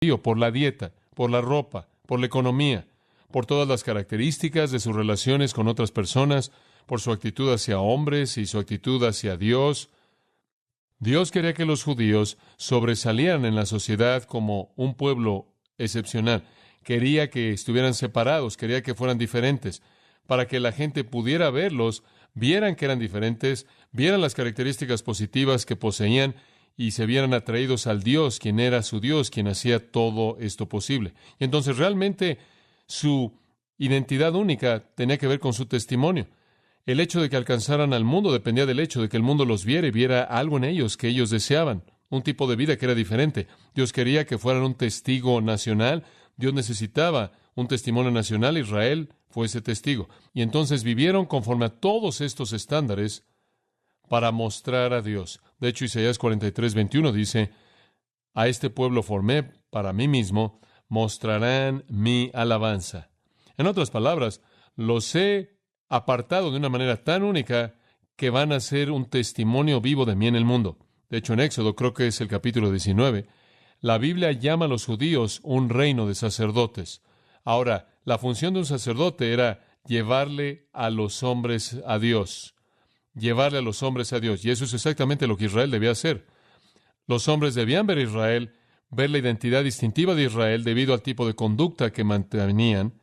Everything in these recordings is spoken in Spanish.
por la dieta, por la ropa, por la economía, por todas las características de sus relaciones con otras personas, por su actitud hacia hombres y su actitud hacia Dios. Dios quería que los judíos sobresalieran en la sociedad como un pueblo excepcional. Quería que estuvieran separados, quería que fueran diferentes, para que la gente pudiera verlos, vieran que eran diferentes, vieran las características positivas que poseían y se vieran atraídos al Dios, quien era su Dios, quien hacía todo esto posible. Y entonces realmente su identidad única tenía que ver con su testimonio. El hecho de que alcanzaran al mundo dependía del hecho de que el mundo los viera y viera algo en ellos que ellos deseaban, un tipo de vida que era diferente. Dios quería que fueran un testigo nacional. Dios necesitaba un testimonio nacional. Israel fue ese testigo. Y entonces vivieron conforme a todos estos estándares para mostrar a Dios. De hecho, Isaías 43:21 dice: a este pueblo formé para mí mismo, mostrarán mi alabanza. En otras palabras, los he apartado de una manera tan única que van a ser un testimonio vivo de mí en el mundo. De hecho, en Éxodo, creo que es el capítulo 19, la Biblia llama a los judíos un reino de sacerdotes. Ahora, la función de un sacerdote era llevarle a los hombres a Dios. Llevarle a los hombres a Dios. Y eso es exactamente lo que Israel debía hacer. Los hombres debían ver a Israel, ver la identidad distintiva de Israel debido al tipo de conducta que mantenían,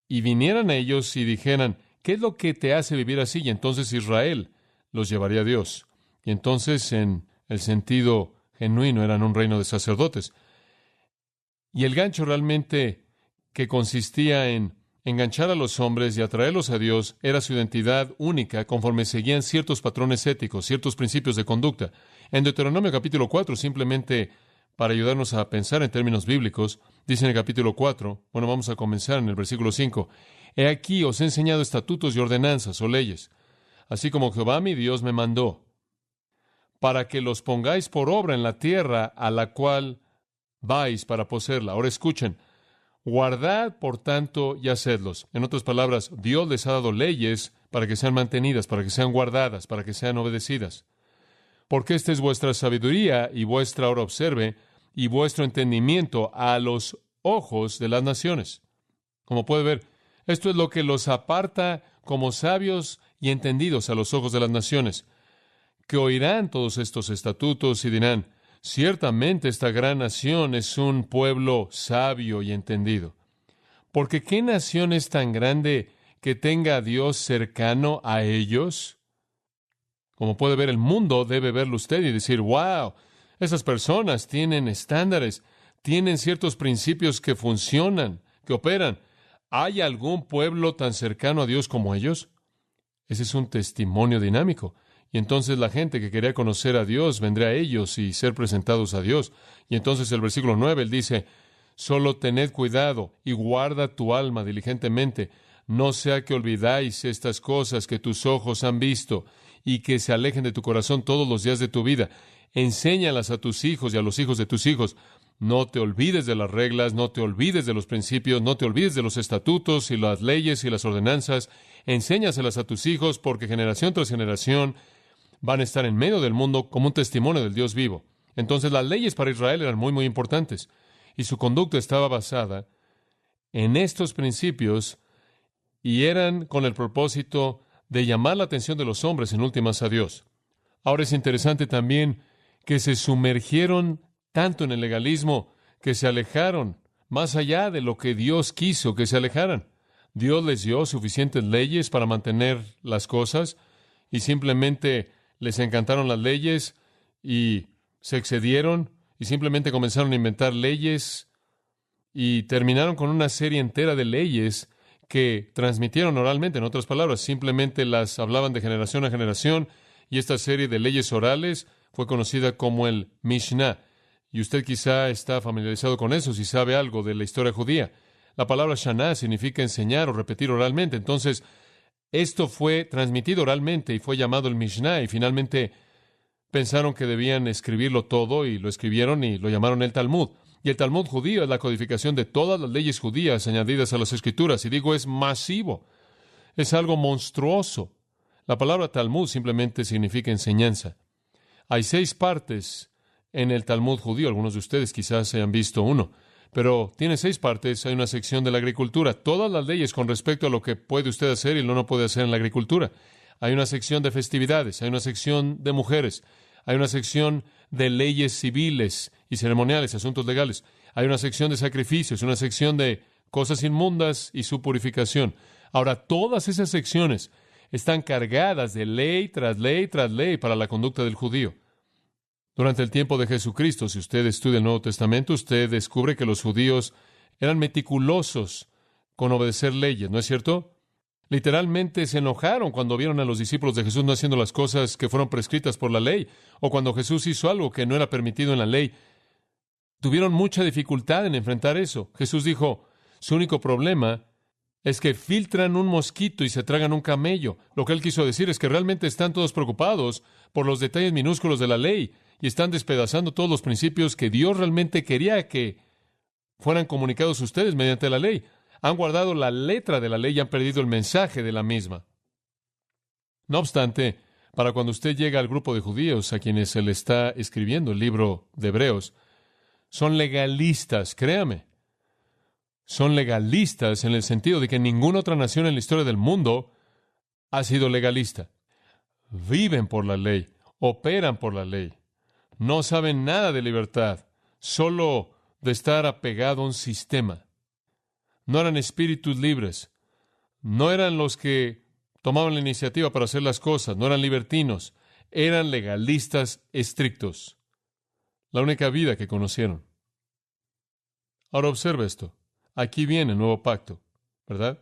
y vinieran a ellos y dijeran: ¿qué es lo que te hace vivir así? Y entonces Israel los llevaría a Dios. Y entonces, en el sentido genuino, eran un reino de sacerdotes. Y el gancho realmente que consistía en enganchar a los hombres y atraerlos a Dios era su identidad única conforme seguían ciertos patrones éticos, ciertos principios de conducta. En Deuteronomio capítulo 4, simplemente para ayudarnos a pensar en términos bíblicos, dice en el capítulo 4, vamos a comenzar en el versículo 5, He aquí os he enseñado estatutos y ordenanzas o leyes, así como Jehová mi Dios me mandó, para que los pongáis por obra en la tierra a la cual vais para poseerla. Ahora escuchen: guardad, por tanto, y hacedlos. En otras palabras, Dios les ha dado leyes para que sean mantenidas, para que sean guardadas, para que sean obedecidas. Porque esta es vuestra sabiduría y vuestra, ahora observe, y vuestro entendimiento a los ojos de las naciones. Como puede ver, esto es lo que los aparta como sabios y entendidos a los ojos de las naciones, que oirán todos estos estatutos y dirán: ciertamente esta gran nación es un pueblo sabio y entendido. Porque ¿qué nación es tan grande que tenga a Dios cercano a ellos? Como puede ver, el mundo debe verlo usted y decir: wow, esas personas tienen estándares, tienen ciertos principios que funcionan, que operan. ¿Hay algún pueblo tan cercano a Dios como ellos? Ese es un testimonio dinámico. Y entonces la gente que quería conocer a Dios vendría a ellos y ser presentados a Dios. Y entonces el versículo 9, él dice: solo tened cuidado y guarda tu alma diligentemente, no sea que olvidáis estas cosas que tus ojos han visto y que se alejen de tu corazón todos los días de tu vida. Enséñalas a tus hijos y a los hijos de tus hijos. No te olvides de las reglas, no te olvides de los principios, no te olvides de los estatutos y las leyes y las ordenanzas. Enséñaselas a tus hijos, porque generación tras generación van a estar en medio del mundo como un testimonio del Dios vivo. Entonces las leyes para Israel eran muy, muy importantes, y su conducta estaba basada en estos principios y eran con el propósito de llamar la atención de los hombres en últimas a Dios. Ahora es interesante también que se sumergieron tanto en el legalismo que se alejaron más allá de lo que Dios quiso que se alejaran. Dios les dio suficientes leyes para mantener las cosas y simplemente les encantaron las leyes y se excedieron y simplemente comenzaron a inventar leyes y terminaron con una serie entera de leyes que transmitieron oralmente. En otras palabras, simplemente las hablaban de generación a generación, y esta serie de leyes orales fue conocida como el Mishnah. Y usted quizá está familiarizado con eso si sabe algo de la historia judía. La palabra Shana significa enseñar o repetir oralmente. Entonces, esto fue transmitido oralmente y fue llamado el Mishnah, y finalmente pensaron que debían escribirlo todo y lo escribieron y lo llamaron el Talmud. Y el Talmud judío es la codificación de todas las leyes judías añadidas a las Escrituras. Y digo, es masivo, es algo monstruoso. La palabra Talmud simplemente significa enseñanza. Hay 6 partes en el Talmud judío. Algunos de ustedes quizás hayan visto uno. Pero tiene 6 partes. Hay una sección de la agricultura. Todas las leyes con respecto a lo que puede usted hacer y lo no puede hacer en la agricultura. Hay una sección de festividades. Hay una sección de mujeres. Hay una sección de leyes civiles y ceremoniales, asuntos legales. Hay una sección de sacrificios, una sección de cosas inmundas y su purificación. Ahora, todas esas secciones están cargadas de ley tras ley tras ley para la conducta del judío. Durante el tiempo de Jesucristo, si usted estudia el Nuevo Testamento, usted descubre que los judíos eran meticulosos con obedecer leyes, ¿no es cierto? Literalmente se enojaron cuando vieron a los discípulos de Jesús no haciendo las cosas que fueron prescritas por la ley, o cuando Jesús hizo algo que no era permitido en la ley. Tuvieron mucha dificultad en enfrentar eso. Jesús dijo, su único problema es que filtran un mosquito y se tragan un camello. Lo que él quiso decir es que realmente están todos preocupados por los detalles minúsculos de la ley y están despedazando todos los principios que Dios realmente quería que fueran comunicados a ustedes mediante la ley. Han guardado la letra de la ley y han perdido el mensaje de la misma. No obstante, para cuando usted llega al grupo de judíos a quienes se le está escribiendo el libro de Hebreos, son legalistas, créame. Son legalistas en el sentido de que ninguna otra nación en la historia del mundo ha sido legalista. Viven por la ley, operan por la ley. No saben nada de libertad, solo de estar apegado a un sistema. No eran espíritus libres. No eran los que tomaban la iniciativa para hacer las cosas. No eran libertinos. Eran legalistas estrictos. La única vida que conocieron. Ahora observa esto. Aquí viene el nuevo pacto, ¿verdad?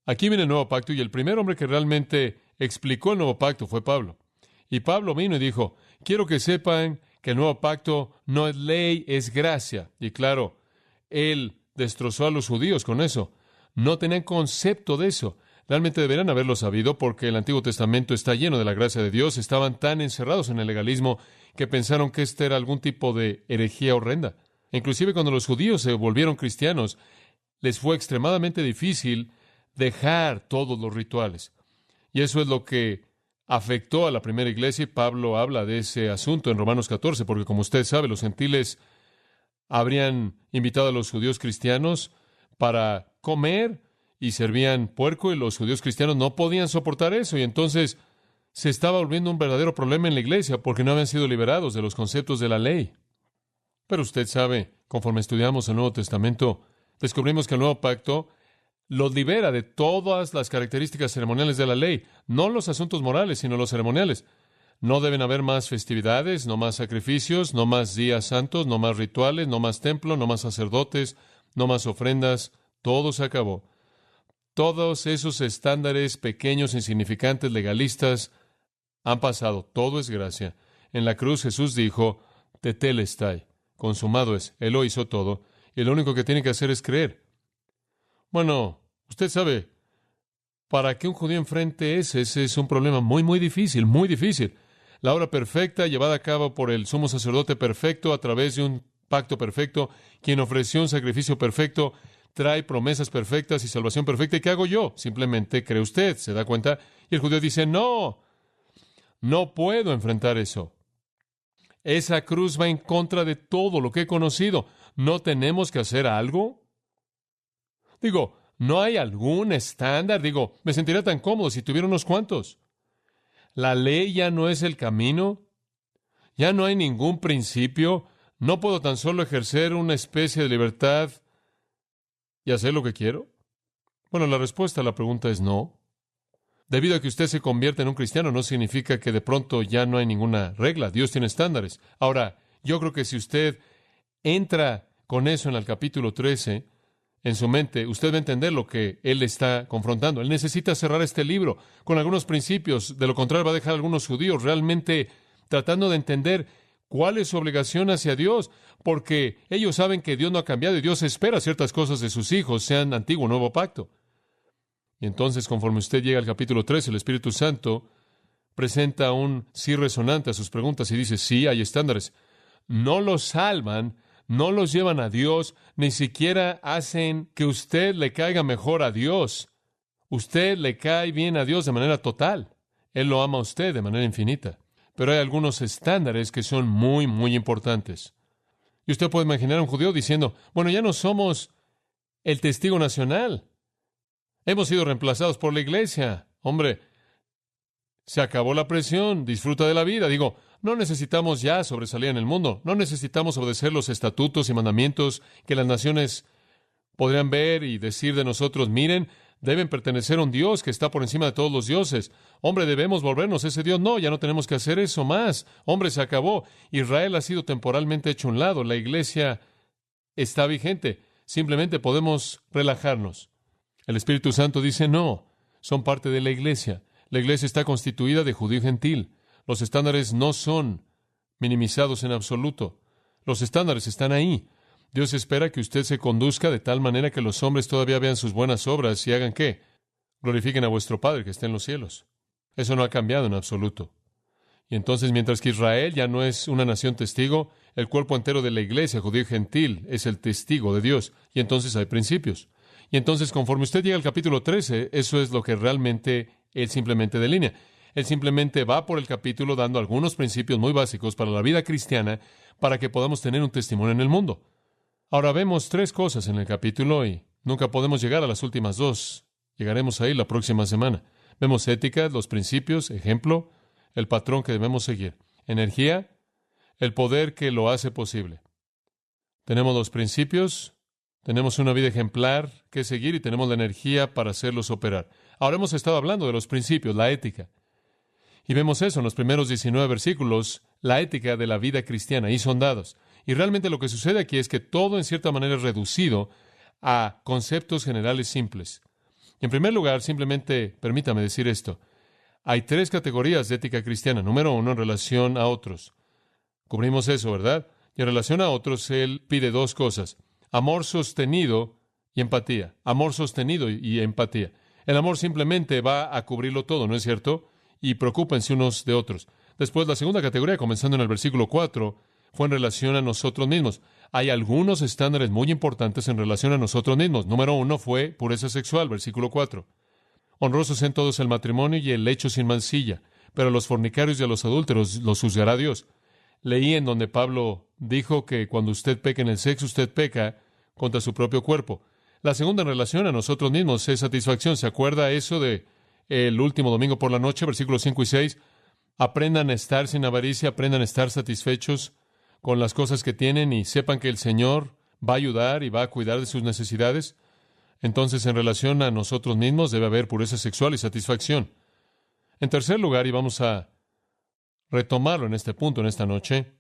Aquí viene el nuevo pacto y el primer hombre que realmente explicó el nuevo pacto fue Pablo. Y Pablo vino y dijo, quiero que sepan que el nuevo pacto no es ley, es gracia. Y claro, él destrozó a los judíos con eso. No tenían concepto de eso. Realmente deberían haberlo sabido porque el Antiguo Testamento está lleno de la gracia de Dios. Estaban tan encerrados en el legalismo que pensaron que este era algún tipo de herejía horrenda. Inclusive cuando los judíos se volvieron cristianos, les fue extremadamente difícil dejar todos los rituales. Y eso es lo que afectó a la primera iglesia, y Pablo habla de ese asunto en Romanos 14, porque como usted sabe, los gentiles habrían invitado a los judíos cristianos para comer y servían puerco, y los judíos cristianos no podían soportar eso, y entonces se estaba volviendo un verdadero problema en la iglesia porque no habían sido liberados de los conceptos de la ley. Pero usted sabe, conforme estudiamos el Nuevo Testamento, descubrimos que el Nuevo Pacto los libera de todas las características ceremoniales de la ley, no los asuntos morales, sino los ceremoniales. No deben haber más festividades, no más sacrificios, no más días santos, no más rituales, no más templo, no más sacerdotes, no más ofrendas. Todo se acabó. Todos esos estándares pequeños, insignificantes, legalistas, han pasado. Todo es gracia. En la cruz Jesús dijo, tetelestai, consumado es. Él lo hizo todo, y lo único que tiene que hacer es creer. Bueno, usted sabe, para que un judío enfrente ese es un problema muy, muy difícil, muy difícil. La obra perfecta llevada a cabo por el sumo sacerdote perfecto a través de un pacto perfecto, quien ofreció un sacrificio perfecto, trae promesas perfectas y salvación perfecta. ¿Y qué hago yo? Simplemente cree usted, ¿se da cuenta? Y el judío dice, no puedo enfrentar eso. Esa cruz va en contra de todo lo que he conocido. ¿No tenemos que hacer algo? Digo, ¿no hay algún estándar? Digo, me sentiría tan cómodo si tuviera unos cuantos. La ley ya no es el camino. Ya no hay ningún principio. No puedo tan solo ejercer una especie de libertad y hacer lo que quiero. Bueno, la respuesta a la pregunta es no. Debido a que usted se convierte en un cristiano, no significa que de pronto ya no hay ninguna regla. Dios tiene estándares. Ahora, yo creo que si usted entra con eso en el capítulo 13, en su mente, usted va a entender lo que él está confrontando. Él necesita cerrar este libro con algunos principios. De lo contrario, va a dejar a algunos judíos realmente tratando de entender cuál es su obligación hacia Dios, porque ellos saben que Dios no ha cambiado y Dios espera ciertas cosas de sus hijos, sean antiguo o nuevo pacto. Y entonces, conforme usted llega al capítulo 13, el Espíritu Santo presenta un sí resonante a sus preguntas y dice, sí, hay estándares. No los salvan, no los llevan a Dios, ni siquiera hacen que usted le caiga mejor a Dios. Usted le cae bien a Dios de manera total. Él lo ama a usted de manera infinita. pero hay algunos estándares que son muy, muy importantes. Y usted puede imaginar a un judío diciendo, bueno, ya no somos el testigo nacional. Hemos sido reemplazados por la iglesia. Hombre, se acabó la presión, disfruta de la vida. Digo, no necesitamos ya sobresalir en el mundo. No necesitamos obedecer los estatutos y mandamientos que las naciones podrían ver y decir de nosotros, miren, deben pertenecer a un Dios que está por encima de todos los dioses. Hombre, debemos volvernos ese Dios. No, ya no tenemos que hacer eso más. Hombre, se acabó. Israel ha sido temporalmente hecho a un lado. La iglesia está vigente. Simplemente podemos relajarnos. El Espíritu Santo dice, no, son parte de la iglesia. La iglesia está constituida de judío y gentil. Los estándares no son minimizados en absoluto. Los estándares están ahí. Dios espera que usted se conduzca de tal manera que los hombres todavía vean sus buenas obras y hagan ¿qué? Glorifiquen a vuestro Padre que está en los cielos. Eso no ha cambiado en absoluto. Y entonces, mientras que Israel ya no es una nación testigo, el cuerpo entero de la iglesia, judío y gentil, es el testigo de Dios. Y entonces hay principios. Y entonces, conforme usted llega al capítulo 13, eso es lo que realmente él simplemente delinea. Él simplemente va por el capítulo dando algunos principios muy básicos para la vida cristiana para que podamos tener un testimonio en el mundo. Ahora vemos tres cosas en el capítulo y nunca podemos llegar a las últimas dos. Llegaremos ahí la próxima semana. Vemos ética, los principios, ejemplo, el patrón que debemos seguir. Energía, el poder que lo hace posible. Tenemos los principios, tenemos una vida ejemplar que seguir y tenemos la energía para hacerlos operar. Ahora hemos estado hablando de los principios, la ética. Y vemos eso en los primeros 19 versículos, la ética de la vida cristiana, y son dados. Y realmente lo que sucede aquí es que todo en cierta manera es reducido a conceptos generales simples. En primer lugar, simplemente permítame decir esto. Hay tres categorías de ética cristiana. Número uno, en relación a otros. Cubrimos eso, ¿verdad? Y en relación a otros, él pide dos cosas. Amor sostenido y empatía. Amor sostenido y empatía. El amor simplemente va a cubrirlo todo, ¿no es cierto? Y preocúpense unos de otros. Después, la segunda categoría, comenzando en el versículo 4, fue en relación a nosotros mismos. Hay algunos estándares muy importantes en relación a nosotros mismos. Número uno fue pureza sexual, versículo 4. Honrosos en todos el matrimonio y el lecho sin mancilla, pero a los fornicarios y a los adúlteros los juzgará Dios. Leí en donde Pablo dijo que cuando usted peca en el sexo, usted peca contra su propio cuerpo. La segunda en relación a nosotros mismos es satisfacción. ¿Se acuerda eso de el último domingo por la noche, versículos 5 y 6? Aprendan a estar sin avaricia, aprendan a estar satisfechos con las cosas que tienen y sepan que el Señor va a ayudar y va a cuidar de sus necesidades. Entonces, en relación a nosotros mismos, debe haber pureza sexual y satisfacción. En tercer lugar, y vamos a retomarlo en este punto, en esta noche,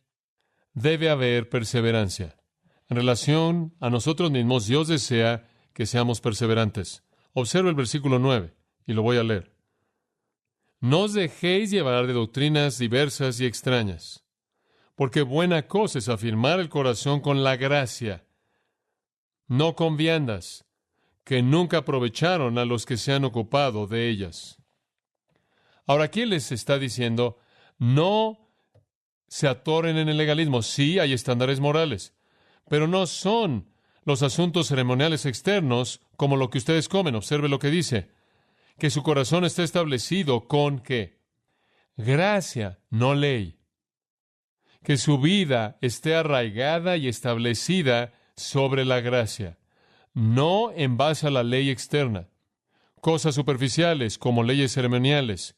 debe haber perseverancia. En relación a nosotros mismos, Dios desea que seamos perseverantes. Observa el versículo 9, y lo voy a leer. No os dejéis llevar de doctrinas diversas y extrañas, porque buena cosa es afirmar el corazón con la gracia, no con viandas, que nunca aprovecharon a los que se han ocupado de ellas. Ahora, aquí les está diciendo, no se atoren en el legalismo. Sí, hay estándares morales, pero no son los asuntos ceremoniales externos como lo que ustedes comen. Observe lo que dice, que su corazón esté establecido con ¿qué? Gracia, no ley. Que su vida esté arraigada y establecida sobre la gracia, no en base a la ley externa. Cosas superficiales como leyes ceremoniales,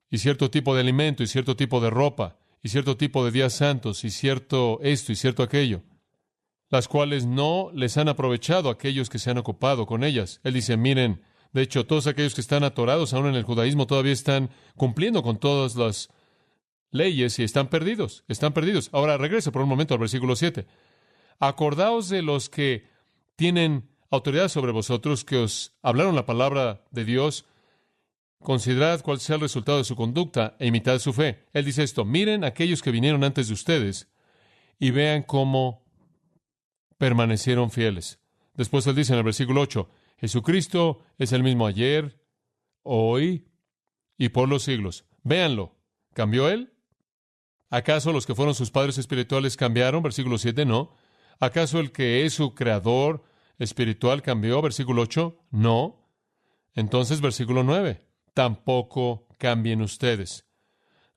y cierto tipo de alimento, y cierto tipo de ropa, y cierto tipo de días santos, y cierto esto, y cierto aquello, las cuales no les han aprovechado a aquellos que se han ocupado con ellas. Él dice, miren, de hecho, todos aquellos que están atorados aún en el judaísmo todavía están cumpliendo con todas las leyes y están perdidos, están perdidos. Ahora regrese por un momento al versículo 7. Acordaos de los que tienen autoridad sobre vosotros, que os hablaron la palabra de Dios. Considerad cuál sea el resultado de su conducta e imitad su fe. Él dice esto, miren a aquellos que vinieron antes de ustedes y vean cómo permanecieron fieles. Después él dice en el versículo 8, Jesucristo es el mismo ayer, hoy y por los siglos. Véanlo. ¿Cambió él? ¿Acaso los que fueron sus padres espirituales cambiaron? Versículo 7, no. ¿Acaso el que es su creador espiritual cambió? Versículo 8, no. Entonces, versículo 9, tampoco cambien ustedes.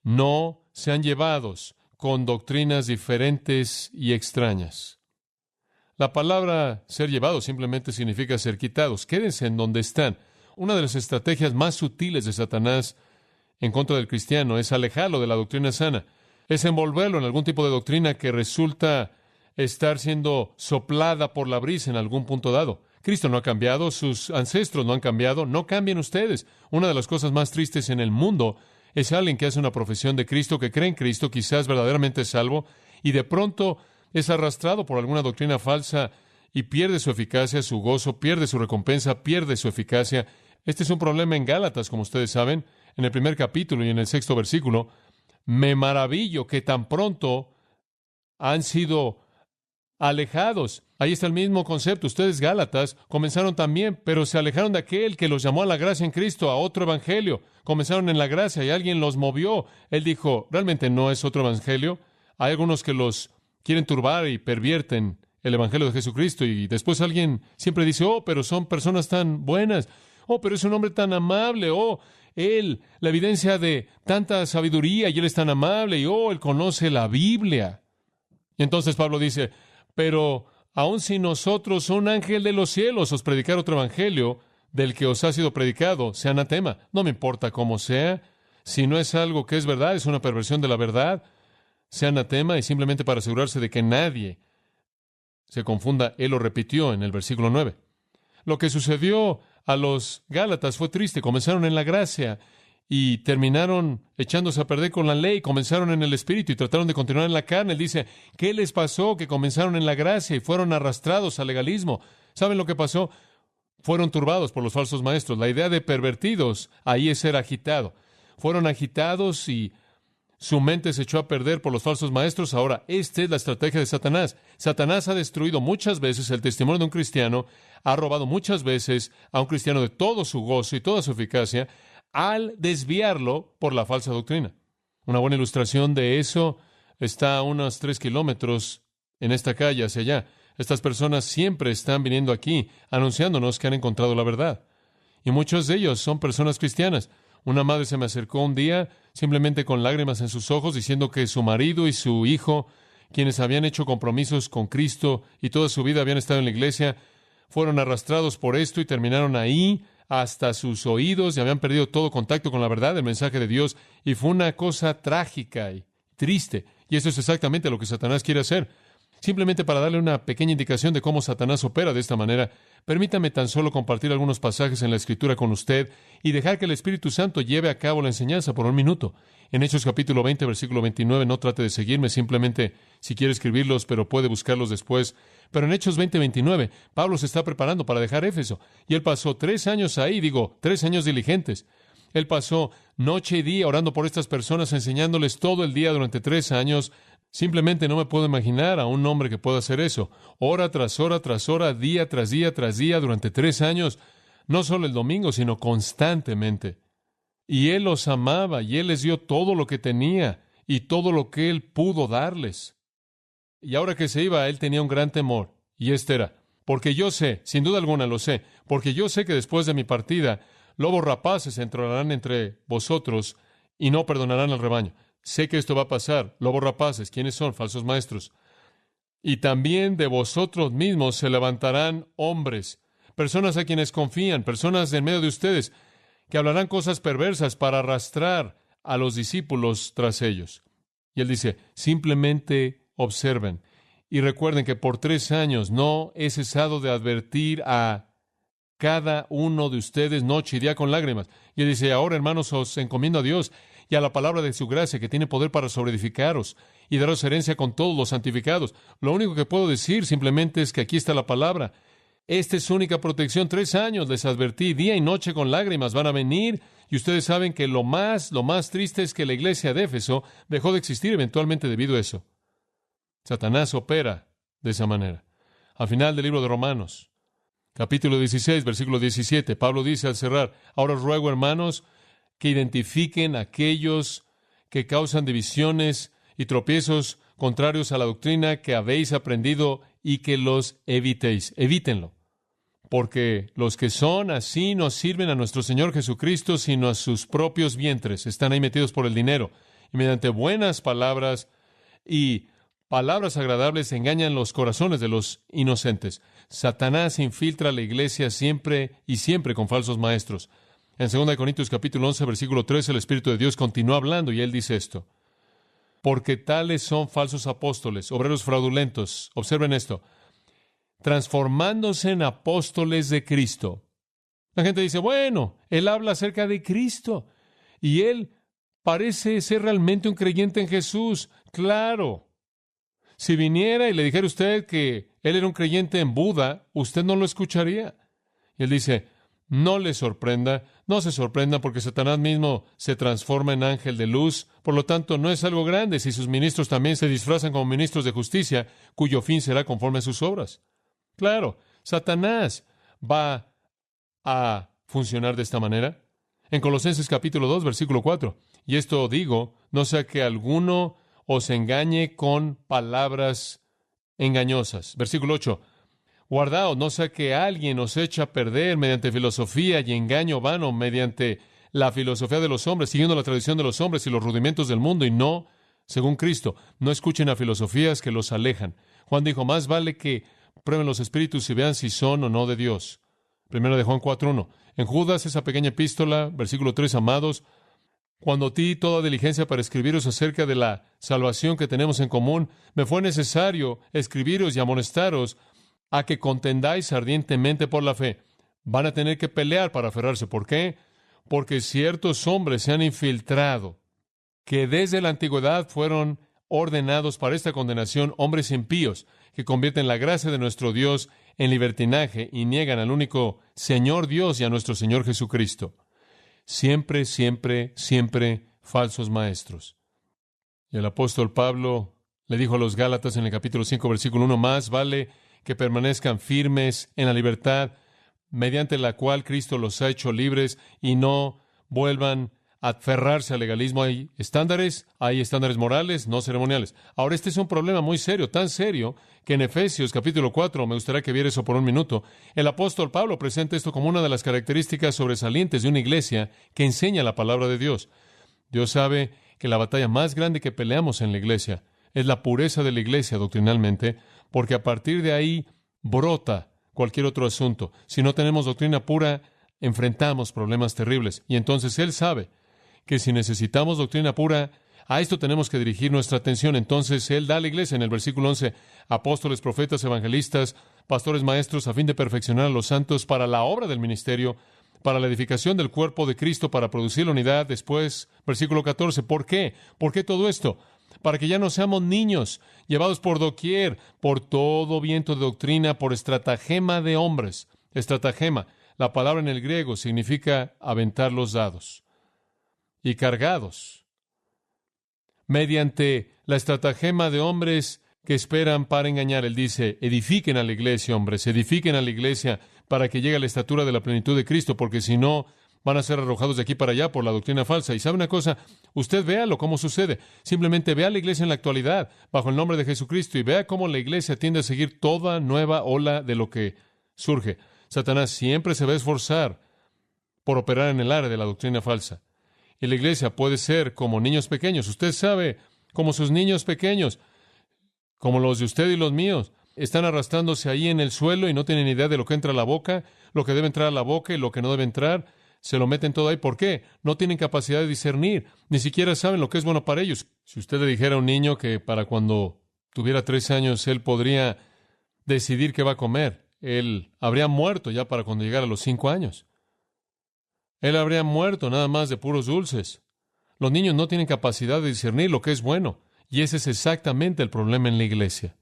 no sean llevados con doctrinas diferentes y extrañas. La palabra ser llevados simplemente significa ser quitados. Quédense en donde están. Una de las estrategias más sutiles de Satanás en contra del cristiano es alejarlo de la doctrina sana, es envolverlo en algún tipo de doctrina que resulta estar siendo soplada por la brisa en algún punto dado. Cristo no ha cambiado, sus ancestros no han cambiado, no cambien ustedes. Una de las cosas más tristes en el mundo es alguien que hace una profesión de Cristo, que cree en Cristo, quizás verdaderamente salvo, y de pronto es arrastrado por alguna doctrina falsa y pierde su eficacia, su gozo, pierde su recompensa, pierde su eficacia. Este es un problema en Gálatas, como ustedes saben, en el primer capítulo y en el 6º versículo. Me maravillo que tan pronto han sido alejados. Ahí está el mismo concepto. Ustedes, Gálatas, comenzaron también, pero se alejaron de aquel que los llamó a la gracia en Cristo, a otro evangelio. Comenzaron en la gracia y alguien los movió. Él dijo, realmente no es otro evangelio. Hay algunos que los quieren turbar y pervierten el evangelio de Jesucristo, y después alguien siempre dice, oh, pero son personas tan buenas. Oh, pero es un hombre tan amable. Oh, él, la evidencia de tanta sabiduría, y él es tan amable, y oh, él conoce la Biblia. Y entonces Pablo dice, pero aun si nosotros, un ángel de los cielos, os predicar otro evangelio del que os ha sido predicado, sea anatema. No me importa cómo sea, si no es algo que es verdad, es una perversión de la verdad, sea anatema, y simplemente para asegurarse de que nadie se confunda, él lo repitió en el versículo 9. Lo que sucedió a los Gálatas fue triste. Comenzaron en la gracia y terminaron echándose a perder con la ley. Comenzaron en el Espíritu y trataron de continuar en la carne. Él dice, ¿qué les pasó? Que comenzaron en la gracia y fueron arrastrados al legalismo. ¿Saben lo que pasó? Fueron turbados por los falsos maestros. La idea de pervertidos ahí es ser agitado. Fueron agitados y su mente se echó a perder por los falsos maestros. Ahora, esta es la estrategia de Satanás. Satanás ha destruido muchas veces el testimonio de un cristiano, ha robado muchas veces a un cristiano de todo su gozo y toda su eficacia al desviarlo por la falsa doctrina. Una buena ilustración de eso está a unos 3 kilómetros en esta calle hacia allá. Estas personas siempre están viniendo aquí anunciándonos que han encontrado la verdad. Y muchos de ellos son personas cristianas. Una madre se me acercó un día, simplemente con lágrimas en sus ojos, diciendo que su marido y su hijo, quienes habían hecho compromisos con Cristo y toda su vida habían estado en la iglesia, fueron arrastrados por esto y terminaron ahí hasta sus oídos y habían perdido todo contacto con la verdad del mensaje de Dios. Y fue una cosa trágica y triste. Y eso es exactamente lo que Satanás quiere hacer. Simplemente para darle una pequeña indicación de cómo Satanás opera de esta manera, permítame tan solo compartir algunos pasajes en la Escritura con usted y dejar que el Espíritu Santo lleve a cabo la enseñanza por un minuto. En Hechos capítulo 20, versículo 29, no trate de seguirme, simplemente si quiere escribirlos, pero puede buscarlos después. Pero en Hechos 20, 29, Pablo se está preparando para dejar Éfeso, y él pasó 3 años ahí, 3 años diligentes. Él pasó noche y día orando por estas personas, enseñándoles todo el día durante 3 años. Simplemente no me puedo imaginar a un hombre que pueda hacer eso. Hora tras hora tras hora, día tras día tras día, durante 3 años. No solo el domingo, sino constantemente. Y él los amaba, y él les dio todo lo que tenía, y todo lo que él pudo darles. Y ahora que se iba, él tenía un gran temor. Y este era, porque yo sé, sin duda alguna lo sé, porque yo sé que después de mi partida, lobos rapaces entrarán entre vosotros y no perdonarán al rebaño. Sé que esto va a pasar. Lobos rapaces, ¿quiénes son? Falsos maestros. Y también de vosotros mismos se levantarán hombres, personas a quienes confían, personas de en medio de ustedes, que hablarán cosas perversas para arrastrar a los discípulos tras ellos. Y él dice, simplemente observen y recuerden que por 3 años no he cesado de advertir a cada uno de ustedes noche y día con lágrimas. Y él dice, ahora hermanos, os encomiendo a Dios y a la palabra de su gracia, que tiene poder para sobreedificaros y daros herencia con todos los santificados. Lo único que puedo decir simplemente es que aquí está la palabra. Esta es su única protección. 3 años les advertí, día y noche con lágrimas van a venir, y ustedes saben que lo más triste es que la iglesia de Éfeso dejó de existir eventualmente debido a eso. Satanás opera de esa manera. Al final del libro de Romanos, capítulo 16, versículo 17, Pablo dice al cerrar, ahora os ruego, hermanos, que identifiquen a aquellos que causan divisiones y tropiezos contrarios a la doctrina que habéis aprendido y que los evitéis. Evítenlo. Porque los que son así no sirven a nuestro Señor Jesucristo, sino a sus propios vientres. Están ahí metidos por el dinero. y mediante buenas palabras y palabras agradables engañan los corazones de los inocentes. Satanás infiltra la iglesia siempre y siempre con falsos maestros. En 2 Corintios capítulo 11, versículo 13, el Espíritu de Dios continúa hablando y él dice esto: porque tales son falsos apóstoles, obreros fraudulentos. Observen esto: transformándose en apóstoles de Cristo. La gente dice, bueno, él habla acerca de Cristo y él parece ser realmente un creyente en Jesús. Claro. Si viniera y le dijera a usted que él era un creyente en Buda, usted no lo escucharía. Y él dice, no le sorprenda, no se sorprenda, porque Satanás mismo se transforma en ángel de luz. Por lo tanto, no es algo grande si sus ministros también se disfrazan como ministros de justicia, cuyo fin será conforme a sus obras. Claro, Satanás va a funcionar de esta manera. En Colosenses capítulo 2, versículo 4, y esto digo, no sea que alguno os engañe con palabras engañosas. Versículo 8, guardaos, no sea que alguien os eche a perder mediante filosofía y engaño vano, mediante la filosofía de los hombres, siguiendo la tradición de los hombres y los rudimentos del mundo, y no según Cristo. No escuchen a filosofías que los alejan. Juan dijo, más vale que prueben los espíritus y vean si son o no de Dios. Primero de Juan 4:1. En Judas, esa pequeña epístola, versículo 3, amados, cuando di toda diligencia para escribiros acerca de la salvación que tenemos en común, me fue necesario escribiros y amonestaros a que contendáis ardientemente por la fe. Van a tener que pelear para aferrarse. ¿Por qué? Porque ciertos hombres se han infiltrado, que desde la antigüedad fueron ordenados para esta condenación, hombres impíos, que convierten la gracia de nuestro Dios en libertinaje y niegan al único Señor Dios y a nuestro Señor Jesucristo. Siempre, siempre, siempre falsos maestros. Y el apóstol Pablo le dijo a los Gálatas en el capítulo 5, versículo 1, más vale que permanezcan firmes en la libertad mediante la cual Cristo los ha hecho libres y no vuelvan a aferrarse al legalismo. Hay estándares morales, no ceremoniales. Ahora, este es un problema muy serio, tan serio, que en Efesios capítulo 4, me gustaría que viera eso por un minuto, el apóstol Pablo presenta esto como una de las características sobresalientes de una iglesia que enseña la palabra de Dios. Dios sabe que la batalla más grande que peleamos en la iglesia es la pureza de la iglesia doctrinalmente, porque a partir de ahí brota cualquier otro asunto. Si no tenemos doctrina pura, enfrentamos problemas terribles. Y entonces Él sabe que si necesitamos doctrina pura, a esto tenemos que dirigir nuestra atención. Entonces Él da a la iglesia en el versículo 11, apóstoles, profetas, evangelistas, pastores, maestros, a fin de perfeccionar a los santos para la obra del ministerio, para la edificación del cuerpo de Cristo, para producir la unidad. Después, versículo 14, ¿por qué? ¿Por qué todo esto? Para que ya no seamos niños, llevados por doquier, por todo viento de doctrina, por estratagema de hombres. Estratagema, la palabra en el griego significa aventar los dados. Y cargados mediante la estratagema de hombres que esperan para engañar. Él dice, edifiquen a la iglesia, hombres, edifiquen a la iglesia para que llegue a la estatura de la plenitud de Cristo, porque si no, van a ser arrojados de aquí para allá por la doctrina falsa. Y sabe una cosa, usted véalo cómo sucede. Simplemente vea la iglesia en la actualidad, bajo el nombre de Jesucristo, y vea cómo la iglesia tiende a seguir toda nueva ola de lo que surge. Satanás siempre se va a esforzar por operar en el área de la doctrina falsa. Y la iglesia puede ser como niños pequeños. Usted sabe, como sus niños pequeños, como los de usted y los míos, están arrastrándose ahí en el suelo y no tienen idea de lo que entra a la boca, lo que debe entrar a la boca y lo que no debe entrar. Se lo meten todo ahí. ¿Por qué? No tienen capacidad de discernir. Ni siquiera saben lo que es bueno para ellos. Si usted le dijera a un niño que para cuando tuviera 3 años él podría decidir qué va a comer, él habría muerto ya para cuando llegara a los 5 años. Él habría muerto nada más de puros dulces. Los niños no tienen capacidad de discernir lo que es bueno. Y ese es exactamente el problema en la iglesia.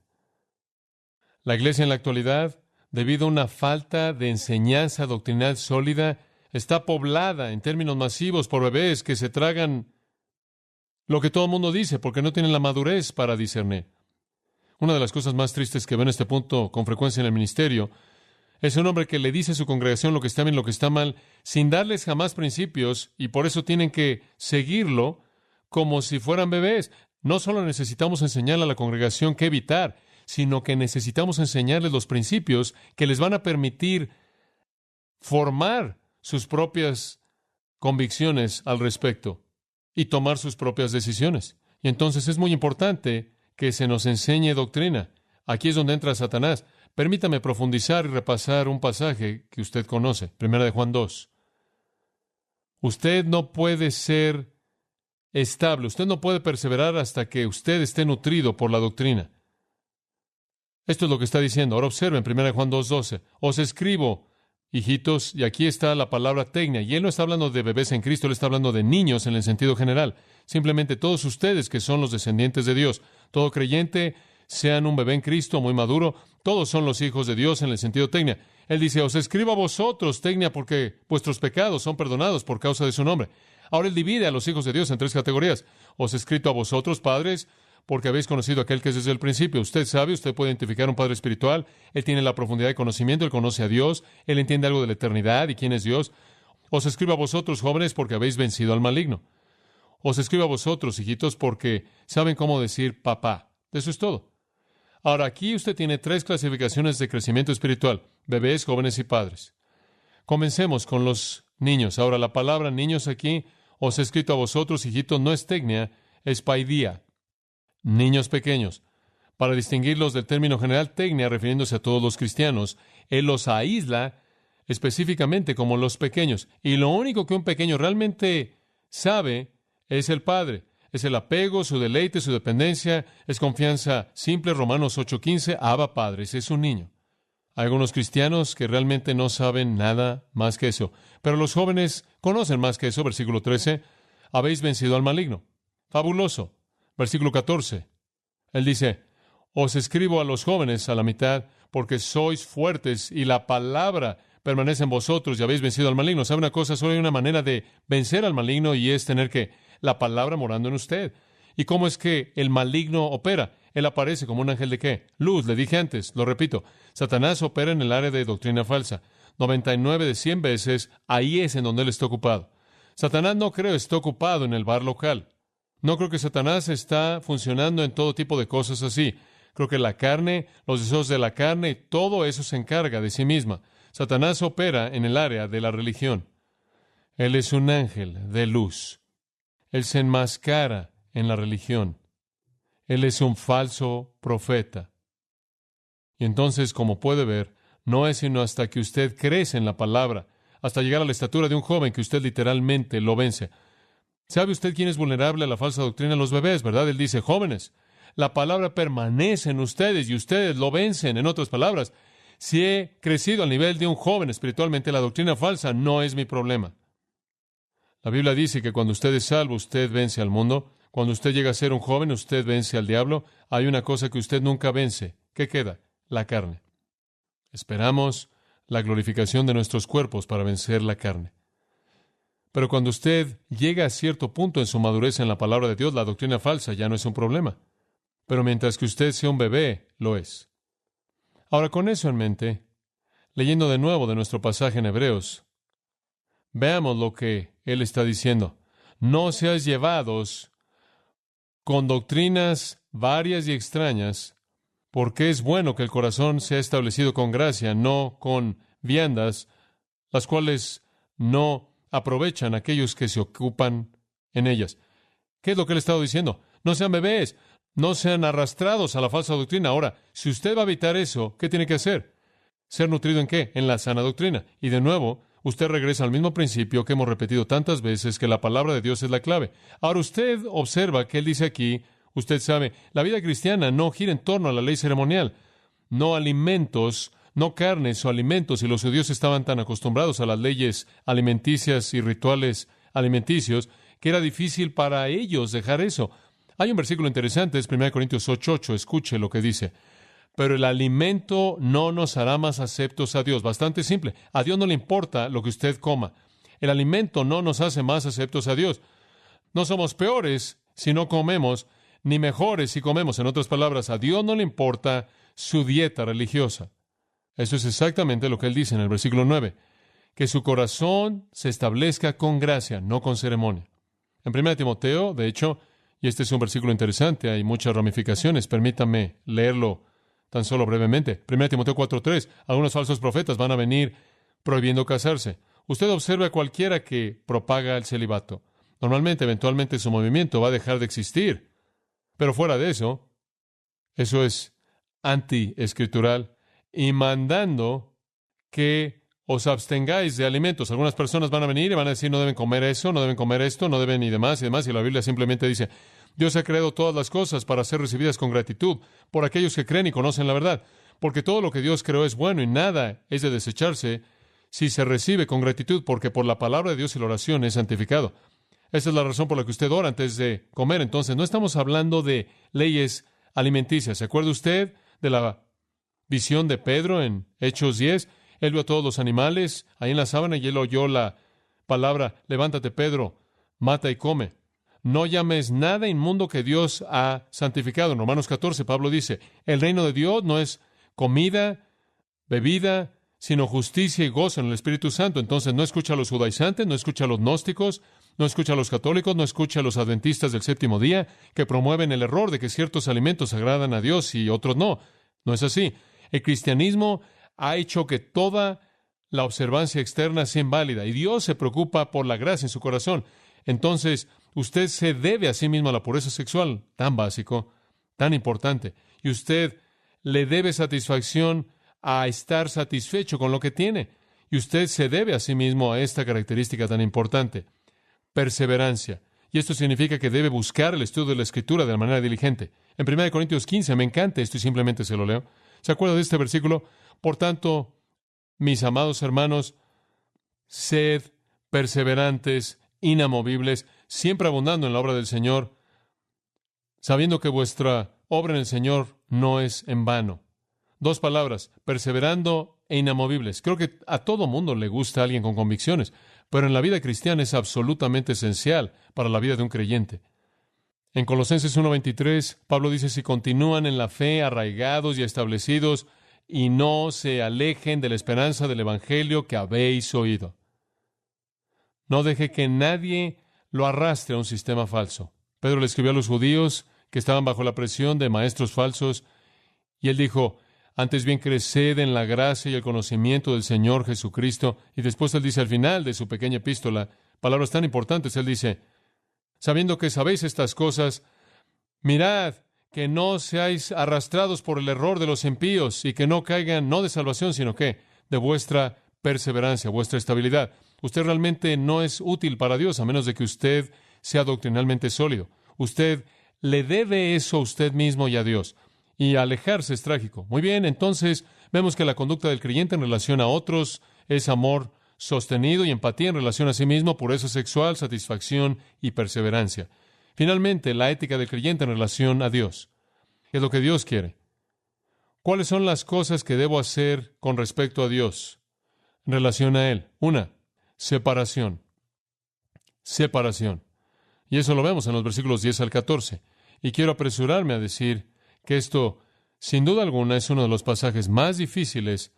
La iglesia en la actualidad, debido a una falta de enseñanza doctrinal sólida, está poblada en términos masivos por bebés que se tragan lo que todo el mundo dice porque no tienen la madurez para discernir. Una de las cosas más tristes que veo en este punto con frecuencia en el ministerio es un hombre que le dice a su congregación lo que está bien y lo que está mal, sin darles jamás principios, y por eso tienen que seguirlo como si fueran bebés. No solo necesitamos enseñarle a la congregación qué evitar, sino que necesitamos enseñarles los principios que les van a permitir formar sus propias convicciones al respecto. y tomar sus propias decisiones. Y entonces es muy importante que se nos enseñe doctrina. Aquí es donde entra Satanás. Permítame profundizar y repasar un pasaje que usted conoce, 1 Juan 2. Usted no puede ser estable, usted no puede perseverar hasta que usted esté nutrido por la doctrina. Esto es lo que está diciendo. Ahora observen 1 Juan 2:12. Os escribo, hijitos, y aquí está la palabra tecnia, y él no está hablando de bebés en Cristo, él está hablando de niños en el sentido general. Simplemente todos ustedes que son los descendientes de Dios, todo creyente, sean un bebé en Cristo muy maduro, todos son los hijos de Dios en el sentido tecnia. Él dice, os escribo a vosotros, tecnia, porque vuestros pecados son perdonados por causa de su nombre. Ahora él divide a los hijos de Dios en tres categorías. Os he escrito a vosotros, padres, porque habéis conocido a aquel que es desde el principio. Usted sabe, usted puede identificar un padre espiritual, él tiene la profundidad de conocimiento, él conoce a Dios, él entiende algo de la eternidad y quién es Dios. Os escribo a vosotros, jóvenes, porque habéis vencido al maligno. Os escribo a vosotros, hijitos, porque saben cómo decir papá. Eso es todo. Ahora, aquí usted tiene tres clasificaciones de crecimiento espiritual: bebés, jóvenes y padres. Comencemos con los niños. Ahora, la palabra niños aquí, os he escrito a vosotros, hijitos, no es tecnia, es paidía. Niños pequeños. Para distinguirlos del término general tecnia, refiriéndose a todos los cristianos, él los aísla específicamente como los pequeños. Y lo único que un pequeño realmente sabe es el padre. Es el apego, su deleite, su dependencia, es confianza simple. Romanos 8:15, Abba Padre, ese es un niño. Hay algunos cristianos que realmente no saben nada más que eso. Pero los jóvenes conocen más que eso. Versículo 13, habéis vencido al maligno. Fabuloso. Versículo 14, él dice, os escribo a los jóvenes a la mitad, porque sois fuertes y la palabra permanece en vosotros y habéis vencido al maligno. ¿Sabe una cosa? Solo hay una manera de vencer al maligno y es tener que la palabra morando en usted. ¿Y cómo es que el maligno opera? Él aparece como un ángel de ¿qué? Luz, le dije antes, lo repito. Satanás opera en el área de doctrina falsa. 99 de 100 veces, ahí es en donde él está ocupado. Satanás no creo está ocupado en el bar local. No creo que Satanás está funcionando en todo tipo de cosas así. Creo que la carne, los deseos de la carne, todo eso se encarga de sí misma. Satanás opera en el área de la religión. Él es un ángel de luz. Él se enmascara en la religión. Él es un falso profeta. Y entonces, como puede ver, no es sino hasta que usted crece en la palabra, hasta llegar a la estatura de un joven, que usted literalmente lo vence. ¿Sabe usted quién es vulnerable a la falsa doctrina? Los bebés, ¿verdad? Él dice, jóvenes, la palabra permanece en ustedes y ustedes lo vencen. En otras palabras, si he crecido al nivel de un joven espiritualmente, la doctrina falsa no es mi problema. La Biblia dice que cuando usted es salvo, usted vence al mundo. Cuando usted llega a ser un joven, usted vence al diablo. Hay una cosa que usted nunca vence. ¿Qué queda? La carne. Esperamos la glorificación de nuestros cuerpos para vencer la carne. Pero cuando usted llega a cierto punto en su madurez en la palabra de Dios, la doctrina falsa ya no es un problema. Pero mientras que usted sea un bebé, lo es. Ahora, con eso en mente, leyendo de nuevo de nuestro pasaje en Hebreos, veamos lo que él está diciendo. No seáis llevados con doctrinas varias y extrañas, porque es bueno que el corazón sea establecido con gracia, no con viandas, las cuales no aprovechan a aquellos que se ocupan en ellas. ¿Qué es lo que él ha estado diciendo? No sean bebés, no sean arrastrados a la falsa doctrina. Ahora, si usted va a evitar eso, ¿qué tiene que hacer? ¿Ser nutrido en qué? En la sana doctrina. Y de nuevo, usted regresa al mismo principio que hemos repetido tantas veces, que la palabra de Dios es la clave. Ahora usted observa que él dice aquí, usted sabe, la vida cristiana no gira en torno a la ley ceremonial, no alimentos, no carnes o alimentos, y los judíos estaban tan acostumbrados a las leyes alimenticias y rituales alimenticios que era difícil para ellos dejar eso. Hay un versículo interesante, es 1 Corintios 8:8, escuche lo que dice. Pero el alimento no nos hará más aceptos a Dios. Bastante simple. A Dios no le importa lo que usted coma. El alimento no nos hace más aceptos a Dios. No somos peores si no comemos, ni mejores si comemos. En otras palabras, a Dios no le importa su dieta religiosa. Eso es exactamente lo que él dice en el versículo 9. Que su corazón se establezca con gracia, no con ceremonia. En 1 Timoteo, de hecho, y este es un versículo interesante, hay muchas ramificaciones, permítame leerlo tan solo brevemente. 1 Timoteo 4:3, algunos falsos profetas van a venir prohibiendo casarse. Usted observa a cualquiera que propaga el celibato. Normalmente, eventualmente, su movimiento va a dejar de existir. Pero fuera de eso, eso es anti-escritural y mandando que os abstengáis de alimentos. Algunas personas van a venir y van a decir no deben comer eso, no deben comer esto, no deben y demás, y la Biblia simplemente dice, Dios ha creado todas las cosas para ser recibidas con gratitud por aquellos que creen y conocen la verdad, porque todo lo que Dios creó es bueno y nada es de desecharse si se recibe con gratitud, porque por la palabra de Dios y la oración es santificado. Esa es la razón por la que usted ora antes de comer. Entonces, no estamos hablando de leyes alimenticias. ¿Se acuerda usted de la visión de Pedro en Hechos 10? Él vio a todos los animales ahí en la sábana y él oyó la palabra, levántate, Pedro, mata y come. No llames nada inmundo que Dios ha santificado. En Romanos 14, Pablo dice, el reino de Dios no es comida, bebida, sino justicia y gozo en el Espíritu Santo. Entonces, no escucha a los judaizantes, no escucha a los gnósticos, no escucha a los católicos, no escucha a los adventistas del séptimo día, que promueven el error de que ciertos alimentos agradan a Dios y otros no. No es así. El cristianismo ha hecho que toda la observancia externa sea inválida y Dios se preocupa por la gracia en su corazón. Entonces, usted se debe a sí mismo a la pureza sexual, tan básico, tan importante, y usted le debe satisfacción a estar satisfecho con lo que tiene, y usted se debe a sí mismo a esta característica tan importante, perseverancia. Y esto significa que debe buscar el estudio de la Escritura de manera diligente. En 1 Corintios 15, me encanta esto y simplemente se lo leo. ¿Se acuerda de este versículo? Por tanto, mis amados hermanos, sed perseverantes, inamovibles, siempre abundando en la obra del Señor, sabiendo que vuestra obra en el Señor no es en vano. Dos palabras, perseverando e inamovibles. Creo que a todo mundo le gusta alguien con convicciones, pero en la vida cristiana es absolutamente esencial para la vida de un creyente. En Colosenses 1:23, Pablo dice, si continúan en la fe, arraigados y establecidos, y no se alejen de la esperanza del Evangelio que habéis oído. No deje que nadie lo arrastre a un sistema falso. Pedro le escribió a los judíos que estaban bajo la presión de maestros falsos, y él dijo, antes bien creced en la gracia y el conocimiento del Señor Jesucristo. Y después él dice al final de su pequeña epístola, palabras tan importantes, él dice, sabiendo que sabéis estas cosas, mirad que no seáis arrastrados por el error de los impíos y que no caigan, no de salvación, sino que de vuestra perseverancia, vuestra estabilidad. Usted realmente no es útil para Dios a menos de que usted sea doctrinalmente sólido. Usted le debe eso a usted mismo y a Dios. Y alejarse es trágico. Muy bien, entonces vemos que la conducta del creyente en relación a otros es amor sostenido y empatía en relación a sí mismo, pureza sexual, satisfacción y perseverancia. Finalmente, la ética del creyente en relación a Dios. ¿Qué es lo que Dios quiere? ¿Cuáles son las cosas que debo hacer con respecto a Dios en relación a Él? Una, separación. Separación. Y eso lo vemos en los versículos 10 al 14. Y quiero apresurarme a decir que esto, sin duda alguna, es uno de los pasajes más difíciles.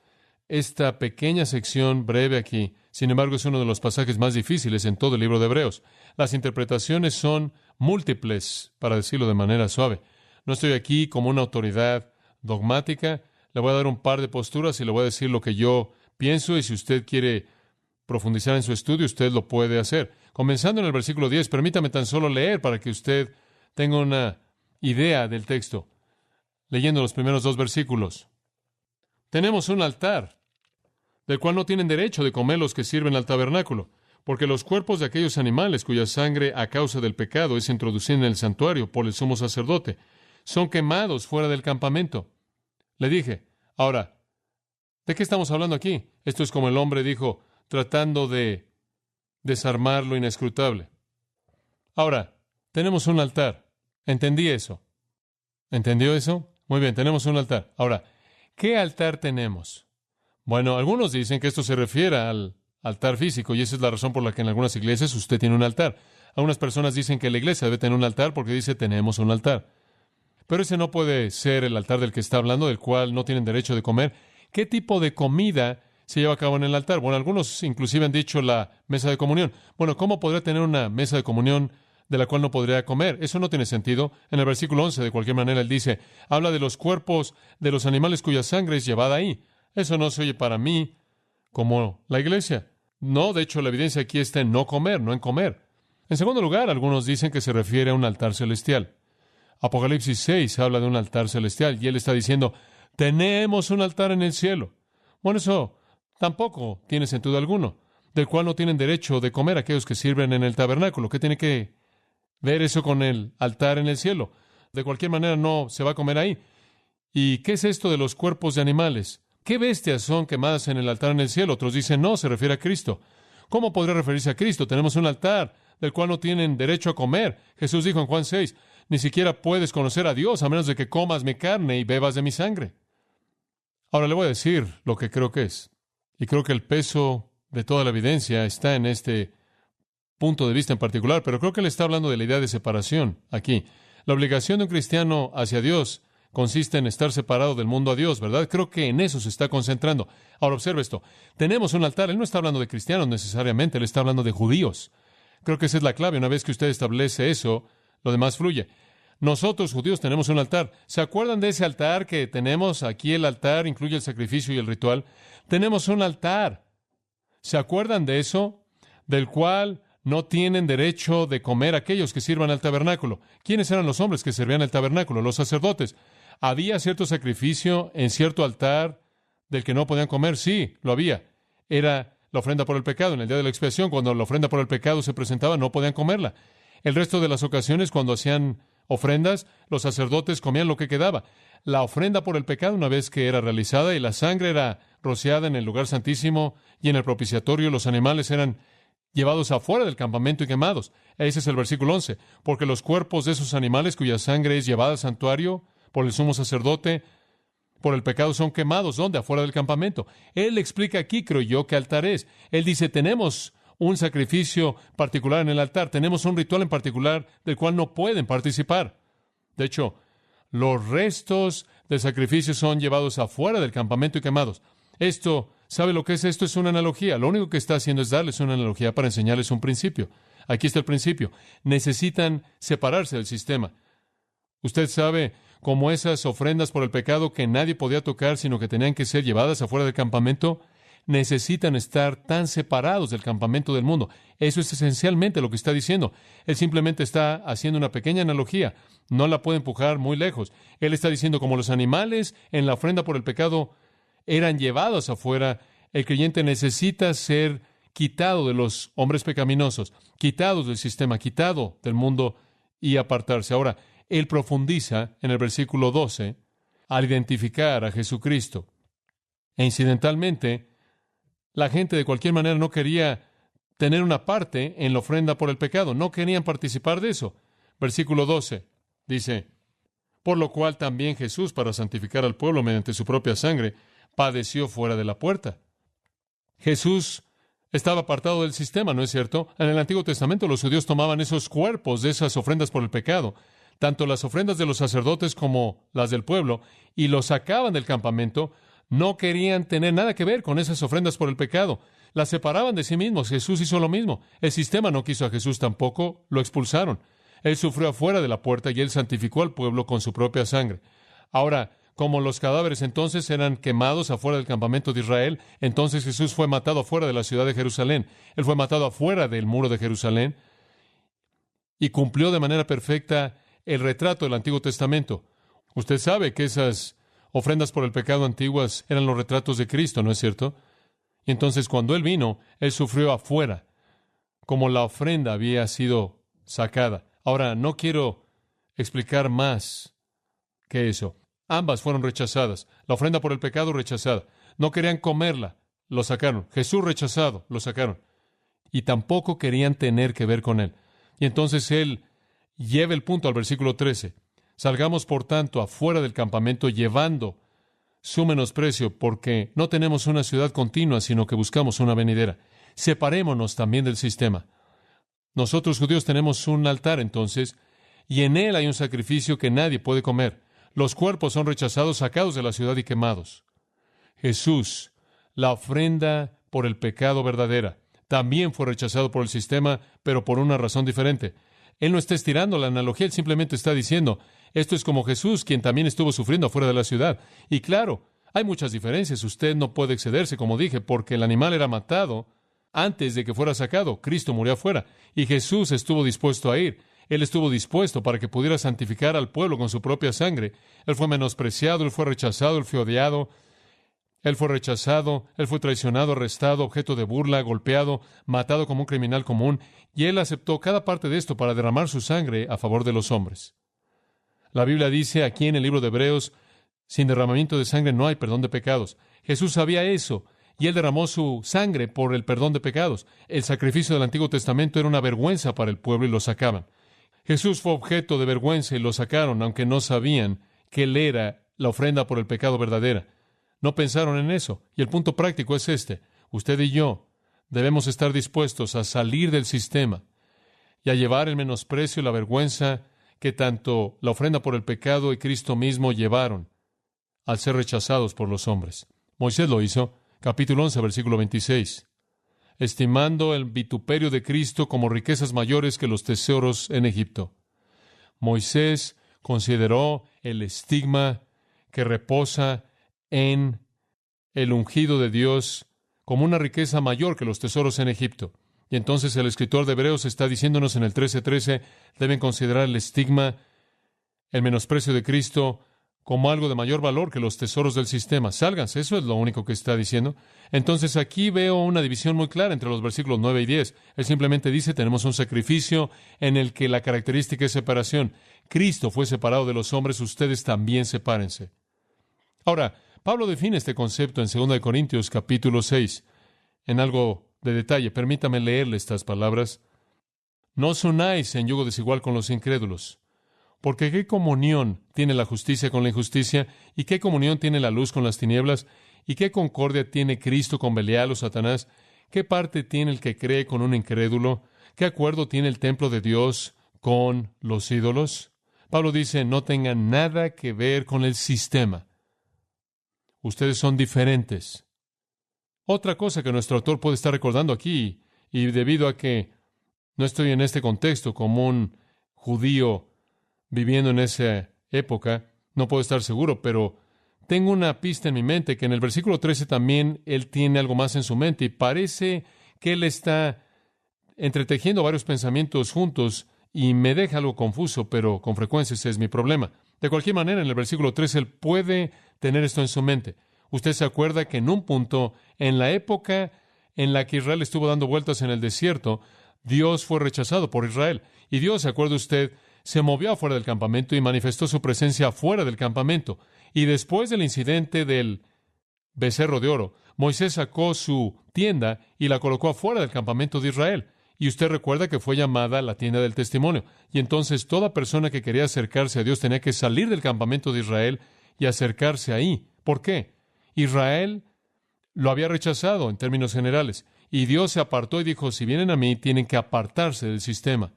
Esta pequeña sección breve aquí, sin embargo, es uno de los pasajes más difíciles en todo el libro de Hebreos. Las interpretaciones son múltiples, para decirlo de manera suave. No estoy aquí como una autoridad dogmática. Le voy a dar un par de posturas y le voy a decir lo que yo pienso, y si usted quiere profundizar en su estudio, usted lo puede hacer. Comenzando en el versículo 10, permítame tan solo leer para que usted tenga una idea del texto. Leyendo los primeros dos versículos. Tenemos un altar, del cual no tienen derecho de comer los que sirven al tabernáculo, porque los cuerpos de aquellos animales cuya sangre a causa del pecado es introducida en el santuario por el sumo sacerdote, son quemados fuera del campamento. Le dije, ahora, ¿de qué estamos hablando aquí? Esto es como el hombre dijo, tratando de desarmar lo inescrutable. Ahora, tenemos un altar. Entendí eso. ¿Entendió eso? Muy bien, tenemos un altar. Ahora, ¿qué altar tenemos? Bueno, algunos dicen que esto se refiere al altar físico, y esa es la razón por la que en algunas iglesias usted tiene un altar. Algunas personas dicen que la iglesia debe tener un altar porque dice tenemos un altar. Pero ese no puede ser el altar del que está hablando, del cual no tienen derecho de comer. ¿Qué tipo de comida se lleva a cabo en el altar? Bueno, algunos inclusive han dicho la mesa de comunión. Bueno, ¿cómo podría tener una mesa de comunión de la cual no podría comer? Eso no tiene sentido. En el versículo 11, de cualquier manera, él dice, habla de los cuerpos de los animales cuya sangre es llevada ahí. Eso no se oye para mí como la iglesia. No, de hecho, la evidencia aquí está en no comer, no en comer. En segundo lugar, algunos dicen que se refiere a un altar celestial. Apocalipsis 6 habla de un altar celestial y él está diciendo, tenemos un altar en el cielo. Bueno, eso tampoco tiene sentido alguno, del cual no tienen derecho de comer aquellos que sirven en el tabernáculo. ¿Qué tiene que ver eso con el altar en el cielo? De cualquier manera no se va a comer ahí. ¿Y qué es esto de los cuerpos de animales? ¿Qué bestias son quemadas en el altar en el cielo? Otros dicen, no, se refiere a Cristo. ¿Cómo podría referirse a Cristo? Tenemos un altar del cual no tienen derecho a comer. Jesús dijo en Juan 6, ni siquiera puedes conocer a Dios a menos de que comas mi carne y bebas de mi sangre. Ahora le voy a decir lo que creo que es. Y creo que el peso de toda la evidencia está en este punto de vista en particular, pero creo que él está hablando de la idea de separación aquí. La obligación de un cristiano hacia Dios consiste en estar separado del mundo a Dios, ¿verdad? Creo que en eso se está concentrando. Ahora observe esto. Tenemos un altar. Él no está hablando de cristianos necesariamente, él está hablando de judíos. Creo que esa es la clave. Una vez que usted establece eso, lo demás fluye. Nosotros, judíos, tenemos un altar. ¿Se acuerdan de ese altar que tenemos? Aquí el altar incluye el sacrificio y el ritual. Tenemos un altar. ¿Se acuerdan de eso? Del cual no tienen derecho de comer aquellos que sirvan al tabernáculo. ¿Quiénes eran los hombres que servían al tabernáculo? Los sacerdotes. ¿Había cierto sacrificio en cierto altar del que no podían comer? Sí, lo había. Era la ofrenda por el pecado. En el día de la expiación, cuando la ofrenda por el pecado se presentaba, no podían comerla. El resto de las ocasiones, cuando hacían ofrendas, los sacerdotes comían lo que quedaba. La ofrenda por el pecado, una vez que era realizada y la sangre era rociada en el lugar santísimo y en el propiciatorio, los animales eran llevados afuera del campamento y quemados. Ese es el versículo 11. Porque los cuerpos de esos animales cuya sangre es llevada al santuario por el sumo sacerdote, por el pecado son quemados. ¿Dónde? Afuera del campamento. Él explica aquí, creo yo, qué altar es. Él dice, tenemos un sacrificio particular en el altar, tenemos un ritual en particular del cual no pueden participar. De hecho, los restos del sacrificio son llevados afuera del campamento y quemados. Esto, ¿sabe lo que es esto? Es una analogía. Lo único que está haciendo es darles una analogía para enseñarles un principio. Aquí está el principio. Necesitan separarse del sistema. Usted sabe, como esas ofrendas por el pecado que nadie podía tocar, sino que tenían que ser llevadas afuera del campamento, necesitan estar tan separados del campamento del mundo. Eso es esencialmente lo que está diciendo. Él simplemente está haciendo una pequeña analogía. No la puede empujar muy lejos. Él está diciendo, como los animales en la ofrenda por el pecado eran llevados afuera, el creyente necesita ser quitado de los hombres pecaminosos, quitados del sistema, quitado del mundo y apartarse. Ahora, él profundiza en el versículo 12 al identificar a Jesucristo. E incidentalmente, la gente de cualquier manera no quería tener una parte en la ofrenda por el pecado. No querían participar de eso. Versículo 12 dice, por lo cual también Jesús, para santificar al pueblo mediante su propia sangre, padeció fuera de la puerta. Jesús estaba apartado del sistema, ¿no es cierto? En el Antiguo Testamento los judíos tomaban esos cuerpos de esas ofrendas por el pecado, tanto las ofrendas de los sacerdotes como las del pueblo, y los sacaban del campamento. No querían tener nada que ver con esas ofrendas por el pecado. Las separaban de sí mismos. Jesús hizo lo mismo. El sistema no quiso a Jesús tampoco. Lo expulsaron. Él sufrió afuera de la puerta y él santificó al pueblo con su propia sangre. Ahora, como los cadáveres entonces eran quemados afuera del campamento de Israel, entonces Jesús fue matado afuera de la ciudad de Jerusalén. Él fue matado afuera del muro de Jerusalén y cumplió de manera perfecta el retrato del Antiguo Testamento. Usted sabe que esas ofrendas por el pecado antiguas eran los retratos de Cristo, ¿no es cierto? Y entonces cuando Él vino, Él sufrió afuera, como la ofrenda había sido sacada. Ahora, no quiero explicar más que eso. Ambas fueron rechazadas. La ofrenda por el pecado rechazada. No querían comerla, lo sacaron. Jesús rechazado, lo sacaron. Y tampoco querían tener que ver con Él. Y entonces Él lleva el punto al versículo 13. Salgamos, por tanto, afuera del campamento llevando su menosprecio, porque no tenemos una ciudad continua, sino que buscamos una venidera. Separémonos también del sistema. Nosotros, judíos, tenemos un altar, entonces, y en él hay un sacrificio que nadie puede comer. Los cuerpos son rechazados, sacados de la ciudad y quemados. Jesús, la ofrenda por el pecado verdadera, también fue rechazado por el sistema, pero por una razón diferente. Él no está estirando la analogía, él simplemente está diciendo, esto es como Jesús, quien también estuvo sufriendo afuera de la ciudad. Y claro, hay muchas diferencias. Usted no puede excederse, como dije, porque el animal era matado Antes de que fuera sacado, Cristo murió afuera. Y Jesús estuvo dispuesto a ir. Él estuvo dispuesto para que pudiera santificar al pueblo con su propia sangre. Él fue menospreciado, Él fue rechazado, Él fue odiado, Él fue rechazado, Él fue traicionado, arrestado, objeto de burla, golpeado, matado como un criminal común. Y Él aceptó cada parte de esto para derramar su sangre a favor de los hombres. La Biblia dice aquí en el libro de Hebreos, sin derramamiento de sangre no hay perdón de pecados. Jesús sabía eso, y Él derramó su sangre por el perdón de pecados. El sacrificio del Antiguo Testamento era una vergüenza para el pueblo y lo sacaban. Jesús fue objeto de vergüenza y lo sacaron, aunque no sabían que Él era la ofrenda por el pecado verdadera. No pensaron en eso. Y el punto práctico es este. Usted y yo debemos estar dispuestos a salir del sistema y a llevar el menosprecio y la vergüenza que tanto la ofrenda por el pecado y Cristo mismo llevaron al ser rechazados por los hombres. Moisés lo hizo, capítulo 11, versículo 26, estimando el vituperio de Cristo como riquezas mayores que los tesoros en Egipto. Moisés consideró el estigma que reposa en el ungido de Dios como una riqueza mayor que los tesoros en Egipto. Y entonces el escritor de Hebreos está diciéndonos en el 13:13, deben considerar el estigma, el menosprecio de Cristo, como algo de mayor valor que los tesoros del sistema. Sálganse, eso es lo único que está diciendo. Entonces aquí veo una división muy clara entre los versículos 9 y 10. Él simplemente dice, tenemos un sacrificio en el que la característica es separación. Cristo fue separado de los hombres, ustedes también sepárense. Ahora, Pablo define este concepto en 2 Corintios capítulo 6, en algo de detalle. Permítame leerle estas palabras. No os unáis en yugo desigual con los incrédulos. Porque ¿qué comunión tiene la justicia con la injusticia? ¿Y qué comunión tiene la luz con las tinieblas? ¿Y qué concordia tiene Cristo con Belial o Satanás? ¿Qué parte tiene el que cree con un incrédulo? ¿Qué acuerdo tiene el templo de Dios con los ídolos? Pablo dice, no tengan nada que ver con el sistema. Ustedes son diferentes. Otra cosa que nuestro autor puede estar recordando aquí, y debido a que no estoy en este contexto como un judío viviendo en esa época, no puedo estar seguro, pero tengo una pista en mi mente que en el versículo 13 también él tiene algo más en su mente y parece que él está entretejiendo varios pensamientos juntos y me deja algo confuso, pero con frecuencia ese es mi problema. De cualquier manera, en el versículo 13 él puede tener esto en su mente. Usted se acuerda que en un punto, en la época en la que Israel estuvo dando vueltas en el desierto, Dios fue rechazado por Israel. Y Dios, ¿se acuerda usted?, se movió afuera del campamento y manifestó su presencia afuera del campamento. Y después del incidente del becerro de oro, Moisés sacó su tienda y la colocó afuera del campamento de Israel. Y usted recuerda que fue llamada la tienda del testimonio. Y entonces toda persona que quería acercarse a Dios tenía que salir del campamento de Israel y acercarse ahí. ¿Por qué? Israel lo había rechazado en términos generales. Y Dios se apartó y dijo, si vienen a mí, tienen que apartarse del sistema.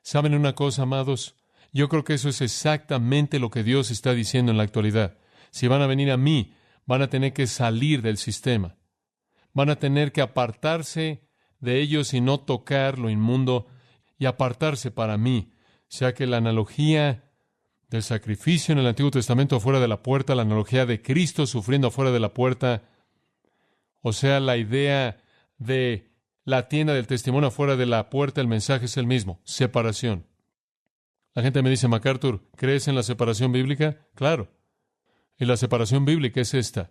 ¿Saben una cosa, amados? Yo creo que eso es exactamente lo que Dios está diciendo en la actualidad. Si van a venir a mí, van a tener que salir del sistema. Van a tener que apartarse de ellos y no tocar lo inmundo y apartarse para mí. O sea que la analogía del sacrificio en el Antiguo Testamento afuera de la puerta, la analogía de Cristo sufriendo afuera de la puerta, o sea, la idea de la tienda del testimonio afuera de la puerta, el mensaje es el mismo, separación. La gente me dice, MacArthur, ¿crees en la separación bíblica? Claro. Y la separación bíblica es esta.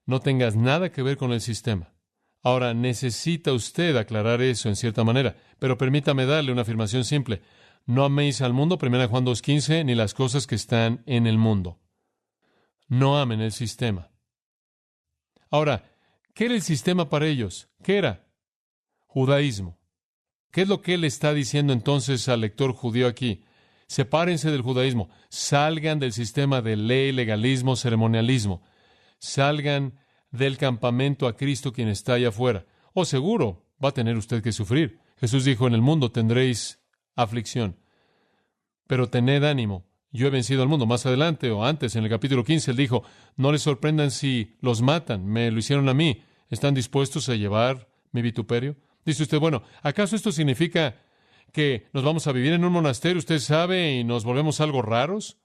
No tengas nada que ver con el sistema. Ahora, necesita usted aclarar eso en cierta manera, pero permítame darle una afirmación simple. No améis al mundo, 1 Juan 2:15, ni las cosas que están en el mundo. No amen el sistema. Ahora, ¿qué era el sistema para ellos? ¿Qué era? Judaísmo. ¿Qué es lo que él está diciendo entonces al lector judío aquí? Sepárense del judaísmo, salgan del sistema de ley, legalismo, ceremonialismo, salgan del campamento a Cristo quien está allá afuera. O seguro va a tener usted que sufrir. Jesús dijo, en el mundo tendréis aflicción, pero tened ánimo, yo he vencido al mundo. Más adelante o antes, en el capítulo 15, él dijo, no les sorprendan si los matan, me lo hicieron a mí. ¿Están dispuestos a llevar mi vituperio? Dice usted, bueno, ¿acaso esto significa que nos vamos a vivir en un monasterio, usted sabe, y nos volvemos algo raros?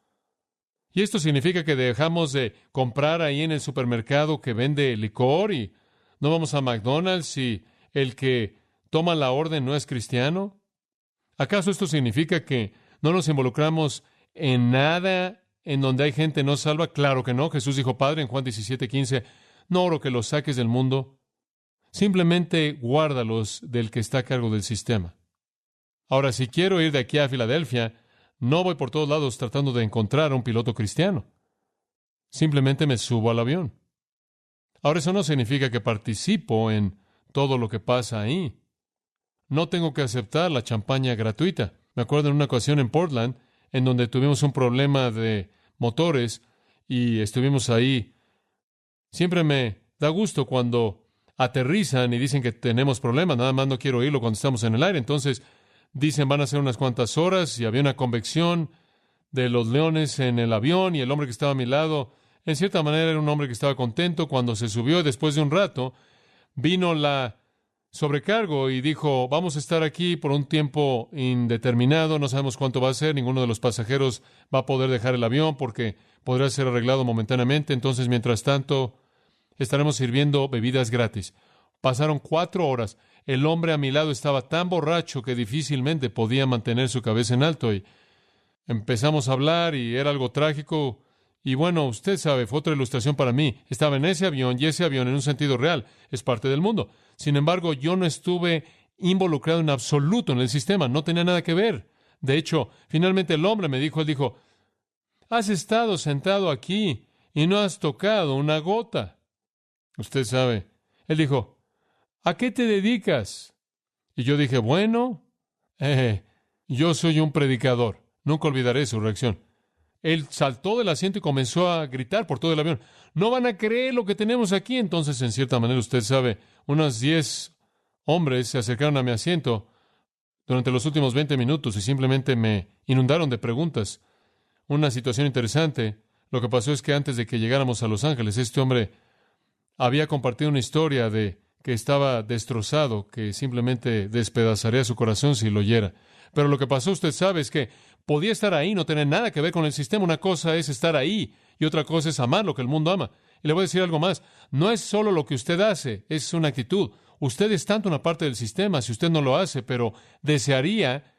¿Y esto significa que dejamos de comprar ahí en el supermercado que vende licor y no vamos a McDonald's y el que toma la orden no es cristiano? ¿Acaso esto significa que no nos involucramos en nada en donde hay gente no salva? Claro que no. Jesús dijo, Padre, en Juan 17:15, no oro que los saques del mundo, simplemente guárdalos del que está a cargo del sistema. Ahora, si quiero ir de aquí a Filadelfia, no voy por todos lados tratando de encontrar a un piloto cristiano. Simplemente me subo al avión. Ahora, eso no significa que participo en todo lo que pasa ahí. No tengo que aceptar la champaña gratuita. Me acuerdo en una ocasión en Portland, en donde tuvimos un problema de motores y estuvimos ahí. Siempre me da gusto cuando aterrizan y dicen que tenemos problemas. Nada más no quiero oírlo cuando estamos en el aire. Entonces, dicen van a ser unas cuantas horas y había una convección de los leones en el avión y el hombre que estaba a mi lado, en cierta manera era un hombre que estaba contento cuando se subió y después de un rato vino la sobrecargo y dijo, vamos a estar aquí por un tiempo indeterminado, no sabemos cuánto va a ser, ninguno de los pasajeros va a poder dejar el avión porque podrá ser arreglado momentáneamente, entonces mientras tanto estaremos sirviendo bebidas gratis. Pasaron 4 horas. El hombre a mi lado estaba tan borracho que difícilmente podía mantener su cabeza en alto y empezamos a hablar y era algo trágico. Y bueno, usted sabe, fue otra ilustración para mí. Estaba en ese avión y ese avión en un sentido real es parte del mundo. Sin embargo, yo no estuve involucrado en absoluto en el sistema. No tenía nada que ver. De hecho, finalmente el hombre me dijo, él dijo, has estado sentado aquí y no has tocado una gota. Usted sabe. Él dijo, ¿a qué te dedicas? Y yo dije, bueno, yo soy un predicador. Nunca olvidaré su reacción. Él saltó del asiento y comenzó a gritar por todo el avión. No van a creer lo que tenemos aquí. Entonces, en cierta manera, usted sabe, unos 10 hombres se acercaron a mi asiento durante los últimos 20 minutos y simplemente me inundaron de preguntas. Una situación interesante. Lo que pasó es que antes de que llegáramos a Los Ángeles, este hombre había compartido una historia de que estaba destrozado, que simplemente despedazaría su corazón si lo oyera. Pero lo que pasó, usted sabe, es que podía estar ahí, no tener nada que ver con el sistema. Una cosa es estar ahí y otra cosa es amar lo que el mundo ama. Y le voy a decir algo más. No es solo lo que usted hace, es una actitud. Usted es tanto una parte del sistema si usted no lo hace, pero desearía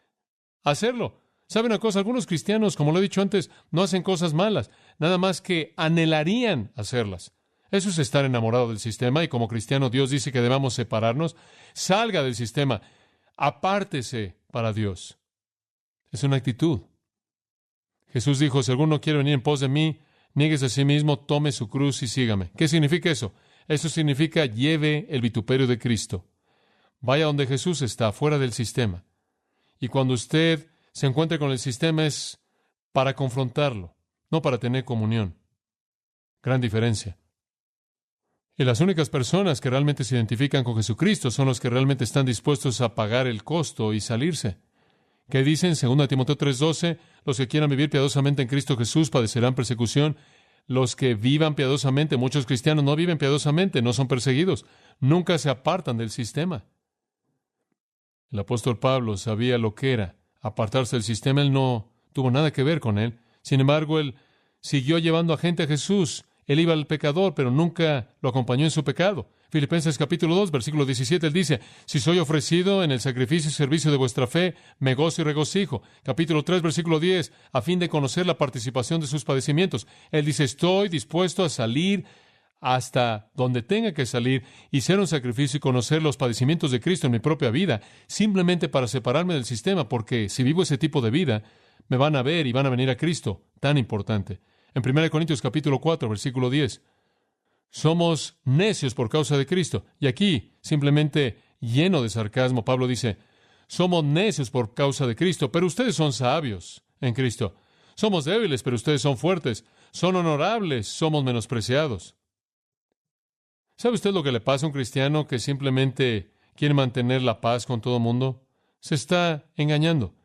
hacerlo. ¿Sabe una cosa? Algunos cristianos, como lo he dicho antes, no hacen cosas malas, nada más que anhelarían hacerlas. Eso es estar enamorado del sistema y como cristiano Dios dice que debamos separarnos. Salga del sistema, apártese para Dios. Es una actitud. Jesús dijo, si alguno quiere venir en pos de mí, niéguese a sí mismo, tome su cruz y sígame. ¿Qué significa eso? Eso significa lleve el vituperio de Cristo. Vaya donde Jesús está, fuera del sistema. Y cuando usted se encuentre con el sistema es para confrontarlo, no para tener comunión. Gran diferencia. Y las únicas personas que realmente se identifican con Jesucristo son los que realmente están dispuestos a pagar el costo y salirse. ¿Qué dicen? 2 Timoteo 3:12, los que quieran vivir piadosamente en Cristo Jesús padecerán persecución. Los que vivan piadosamente, muchos cristianos no viven piadosamente, no son perseguidos, nunca se apartan del sistema. El apóstol Pablo sabía lo que era apartarse del sistema, él no tuvo nada que ver con él. Sin embargo, él siguió llevando a gente a Jesús. Él iba al pecador, pero nunca lo acompañó en su pecado. Filipenses capítulo 2, versículo 17, él dice, si soy ofrecido en el sacrificio y servicio de vuestra fe, me gozo y regocijo. Capítulo 3, versículo 10, a fin de conocer la participación de sus padecimientos. Él dice, estoy dispuesto a salir hasta donde tenga que salir y ser un sacrificio y conocer los padecimientos de Cristo en mi propia vida, simplemente para separarme del sistema, porque si vivo ese tipo de vida, me van a ver y van a venir a Cristo. Tan importante. En 1 Corintios capítulo 4, versículo 10. Somos necios por causa de Cristo. Y aquí, simplemente lleno de sarcasmo, Pablo dice, somos necios por causa de Cristo, pero ustedes son sabios en Cristo. Somos débiles, pero ustedes son fuertes. Son honorables, somos menospreciados. ¿Sabe usted lo que le pasa a un cristiano que simplemente quiere mantener la paz con todo el mundo? Se está engañando.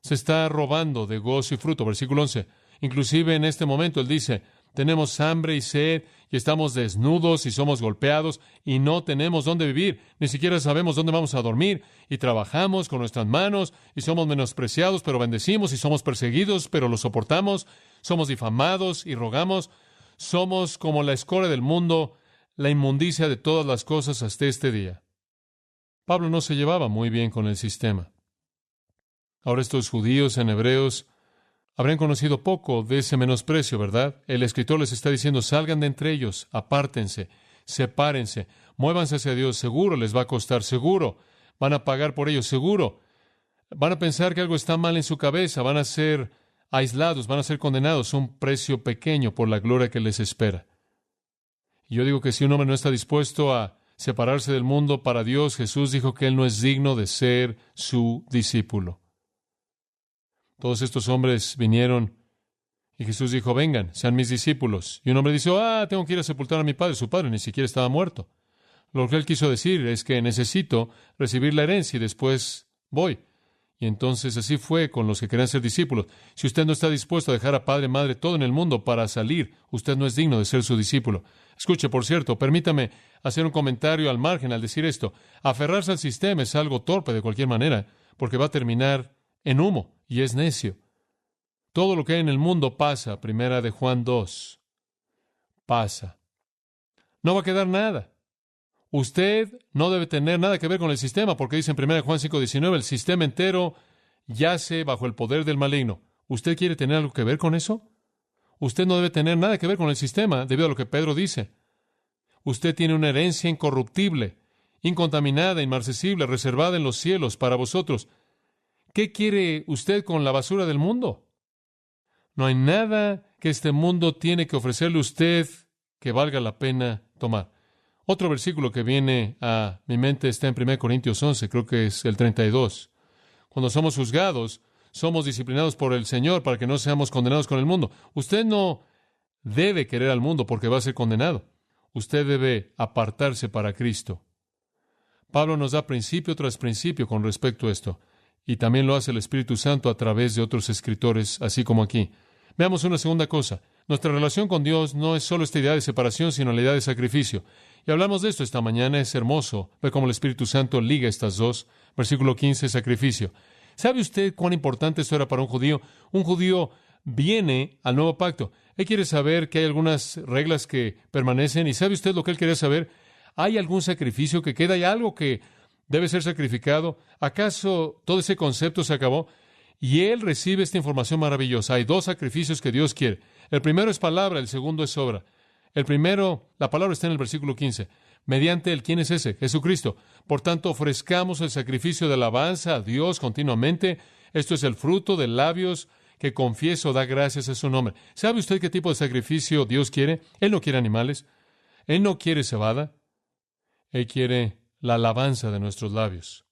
Se está robando de gozo y fruto. Versículo 11. Inclusive en este momento él dice, tenemos hambre y sed y estamos desnudos y somos golpeados y no tenemos dónde vivir, ni siquiera sabemos dónde vamos a dormir y trabajamos con nuestras manos y somos menospreciados pero bendecimos y somos perseguidos pero lo soportamos, somos difamados y rogamos, somos como la escoria del mundo, la inmundicia de todas las cosas hasta este día. Pablo no se llevaba muy bien con el sistema. Ahora estos judíos en Hebreos habrían conocido poco de ese menosprecio, ¿verdad? El escritor les está diciendo, salgan de entre ellos, apártense, sepárense, muévanse hacia Dios, seguro les va a costar, seguro van a pagar por ello, seguro van a pensar que algo está mal en su cabeza, van a ser aislados, van a ser condenados a un precio pequeño por la gloria que les espera. Y yo digo que si un hombre no está dispuesto a separarse del mundo para Dios, Jesús dijo que él no es digno de ser su discípulo. Todos estos hombres vinieron y Jesús dijo, vengan, sean mis discípulos. Y un hombre dice, tengo que ir a sepultar a mi padre. Su padre ni siquiera estaba muerto. Lo que él quiso decir es que necesito recibir la herencia y después voy. Y entonces así fue con los que querían ser discípulos. Si usted no está dispuesto a dejar a padre, madre, todo en el mundo para salir, usted no es digno de ser su discípulo. Escuche, por cierto, permítame hacer un comentario al margen al decir esto. Aferrarse al sistema es algo torpe de cualquier manera, porque va a terminar en humo y es necio. Todo lo que hay en el mundo pasa, primera de Juan 2, pasa. No va a quedar nada. Usted no debe tener nada que ver con el sistema, porque dice en 1 Juan 5:19, el sistema entero yace bajo el poder del maligno. ¿Usted quiere tener algo que ver con eso? Usted no debe tener nada que ver con el sistema, debido a lo que Pedro dice. Usted tiene una herencia incorruptible, incontaminada, inmarcesible, reservada en los cielos para vosotros. ¿Qué quiere usted con la basura del mundo? No hay nada que este mundo tiene que ofrecerle a usted que valga la pena tomar. Otro versículo que viene a mi mente está en 1 Corintios 11, creo que es el 32. Cuando somos juzgados, somos disciplinados por el Señor para que no seamos condenados con el mundo. Usted no debe querer al mundo porque va a ser condenado. Usted debe apartarse para Cristo. Pablo nos da principio tras principio con respecto a esto, y también lo hace el Espíritu Santo a través de otros escritores, así como aquí. Veamos una segunda cosa. Nuestra relación con Dios no es solo esta idea de separación, sino la idea de sacrificio. Y hablamos de esto esta mañana. Es hermoso ver cómo el Espíritu Santo liga estas dos. Versículo 15, sacrificio. ¿Sabe usted cuán importante esto era para un judío? Un judío viene al nuevo pacto. Él quiere saber que hay algunas reglas que permanecen. ¿Y sabe usted lo que él quería saber? ¿Hay algún sacrificio que queda? ¿Hay algo que debe ser sacrificado? ¿Acaso todo ese concepto se acabó? Y él recibe esta información maravillosa. Hay dos sacrificios que Dios quiere. El primero es palabra, el segundo es obra. El primero, la palabra está en el versículo 15. Mediante el, ¿quién es ese? Jesucristo. Por tanto, ofrezcamos el sacrificio de alabanza a Dios continuamente. Esto es el fruto de labios que confieso, da gracias a su nombre. ¿Sabe usted qué tipo de sacrificio Dios quiere? Él no quiere animales. Él no quiere cebada. Él quiere la alabanza de nuestros labios.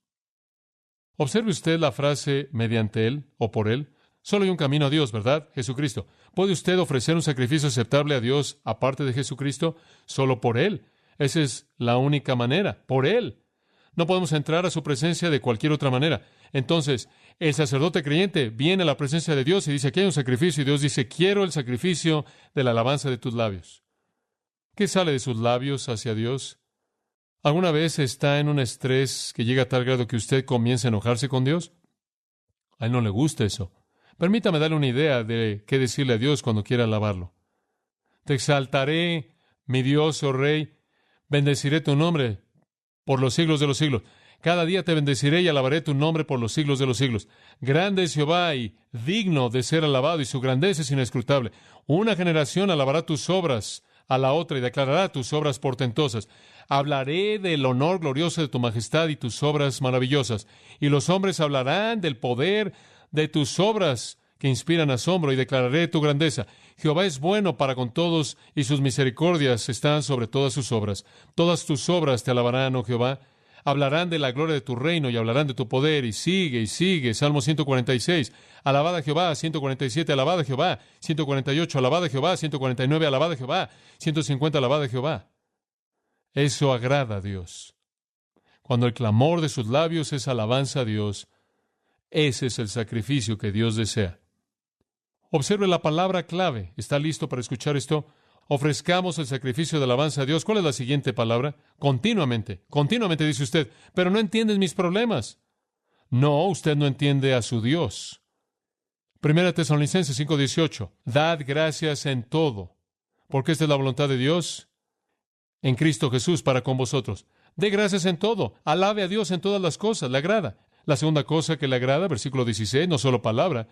Observe usted la frase mediante Él o por Él. Solo hay un camino a Dios, ¿verdad? Jesucristo. ¿Puede usted ofrecer un sacrificio aceptable a Dios aparte de Jesucristo? Solo por Él. Esa es la única manera, por Él. No podemos entrar a su presencia de cualquier otra manera. Entonces, el sacerdote creyente viene a la presencia de Dios y dice, aquí hay un sacrificio, y Dios dice, quiero el sacrificio de la alabanza de tus labios. ¿Qué sale de sus labios hacia Dios? ¿Alguna vez está en un estrés que llega a tal grado que usted comienza a enojarse con Dios? A Él no le gusta eso. Permítame darle una idea de qué decirle a Dios cuando quiera alabarlo. Te exaltaré, mi Dios, oh Rey, bendeciré tu nombre por los siglos de los siglos. Cada día te bendeciré y alabaré tu nombre por los siglos de los siglos. Grande es Jehová y digno de ser alabado, y su grandeza es inescrutable. Una generación alabará tus obras a la otra y declarará tus obras portentosas. Hablaré del honor glorioso de tu majestad y tus obras maravillosas. Y los hombres hablarán del poder de tus obras que inspiran asombro, y declararé tu grandeza. Jehová es bueno para con todos, y sus misericordias están sobre todas sus obras. Todas tus obras te alabarán, oh Jehová. Hablarán de la gloria de tu reino y hablarán de tu poder. Y sigue, y sigue. Salmo 146. Alabad a Jehová. 147. Alabad a Jehová. 148. Alabad a Jehová. 149. Alabad a Jehová. 150. Alabad a Jehová. Eso agrada a Dios. Cuando el clamor de sus labios es alabanza a Dios, ese es el sacrificio que Dios desea. Observe la palabra clave. ¿Está listo para escuchar esto? Ofrezcamos el sacrificio de alabanza a Dios. ¿Cuál es la siguiente palabra? Continuamente. Continuamente, dice usted. Pero no entiendes mis problemas. No, usted no entiende a su Dios. 1 Tesalonicenses 5:18. Dad gracias en todo, porque esta es la voluntad de Dios en Cristo Jesús para con vosotros. Dé gracias en todo. Alabe a Dios en todas las cosas. Le agrada. La segunda cosa que le agrada, versículo 16, no solo palabra,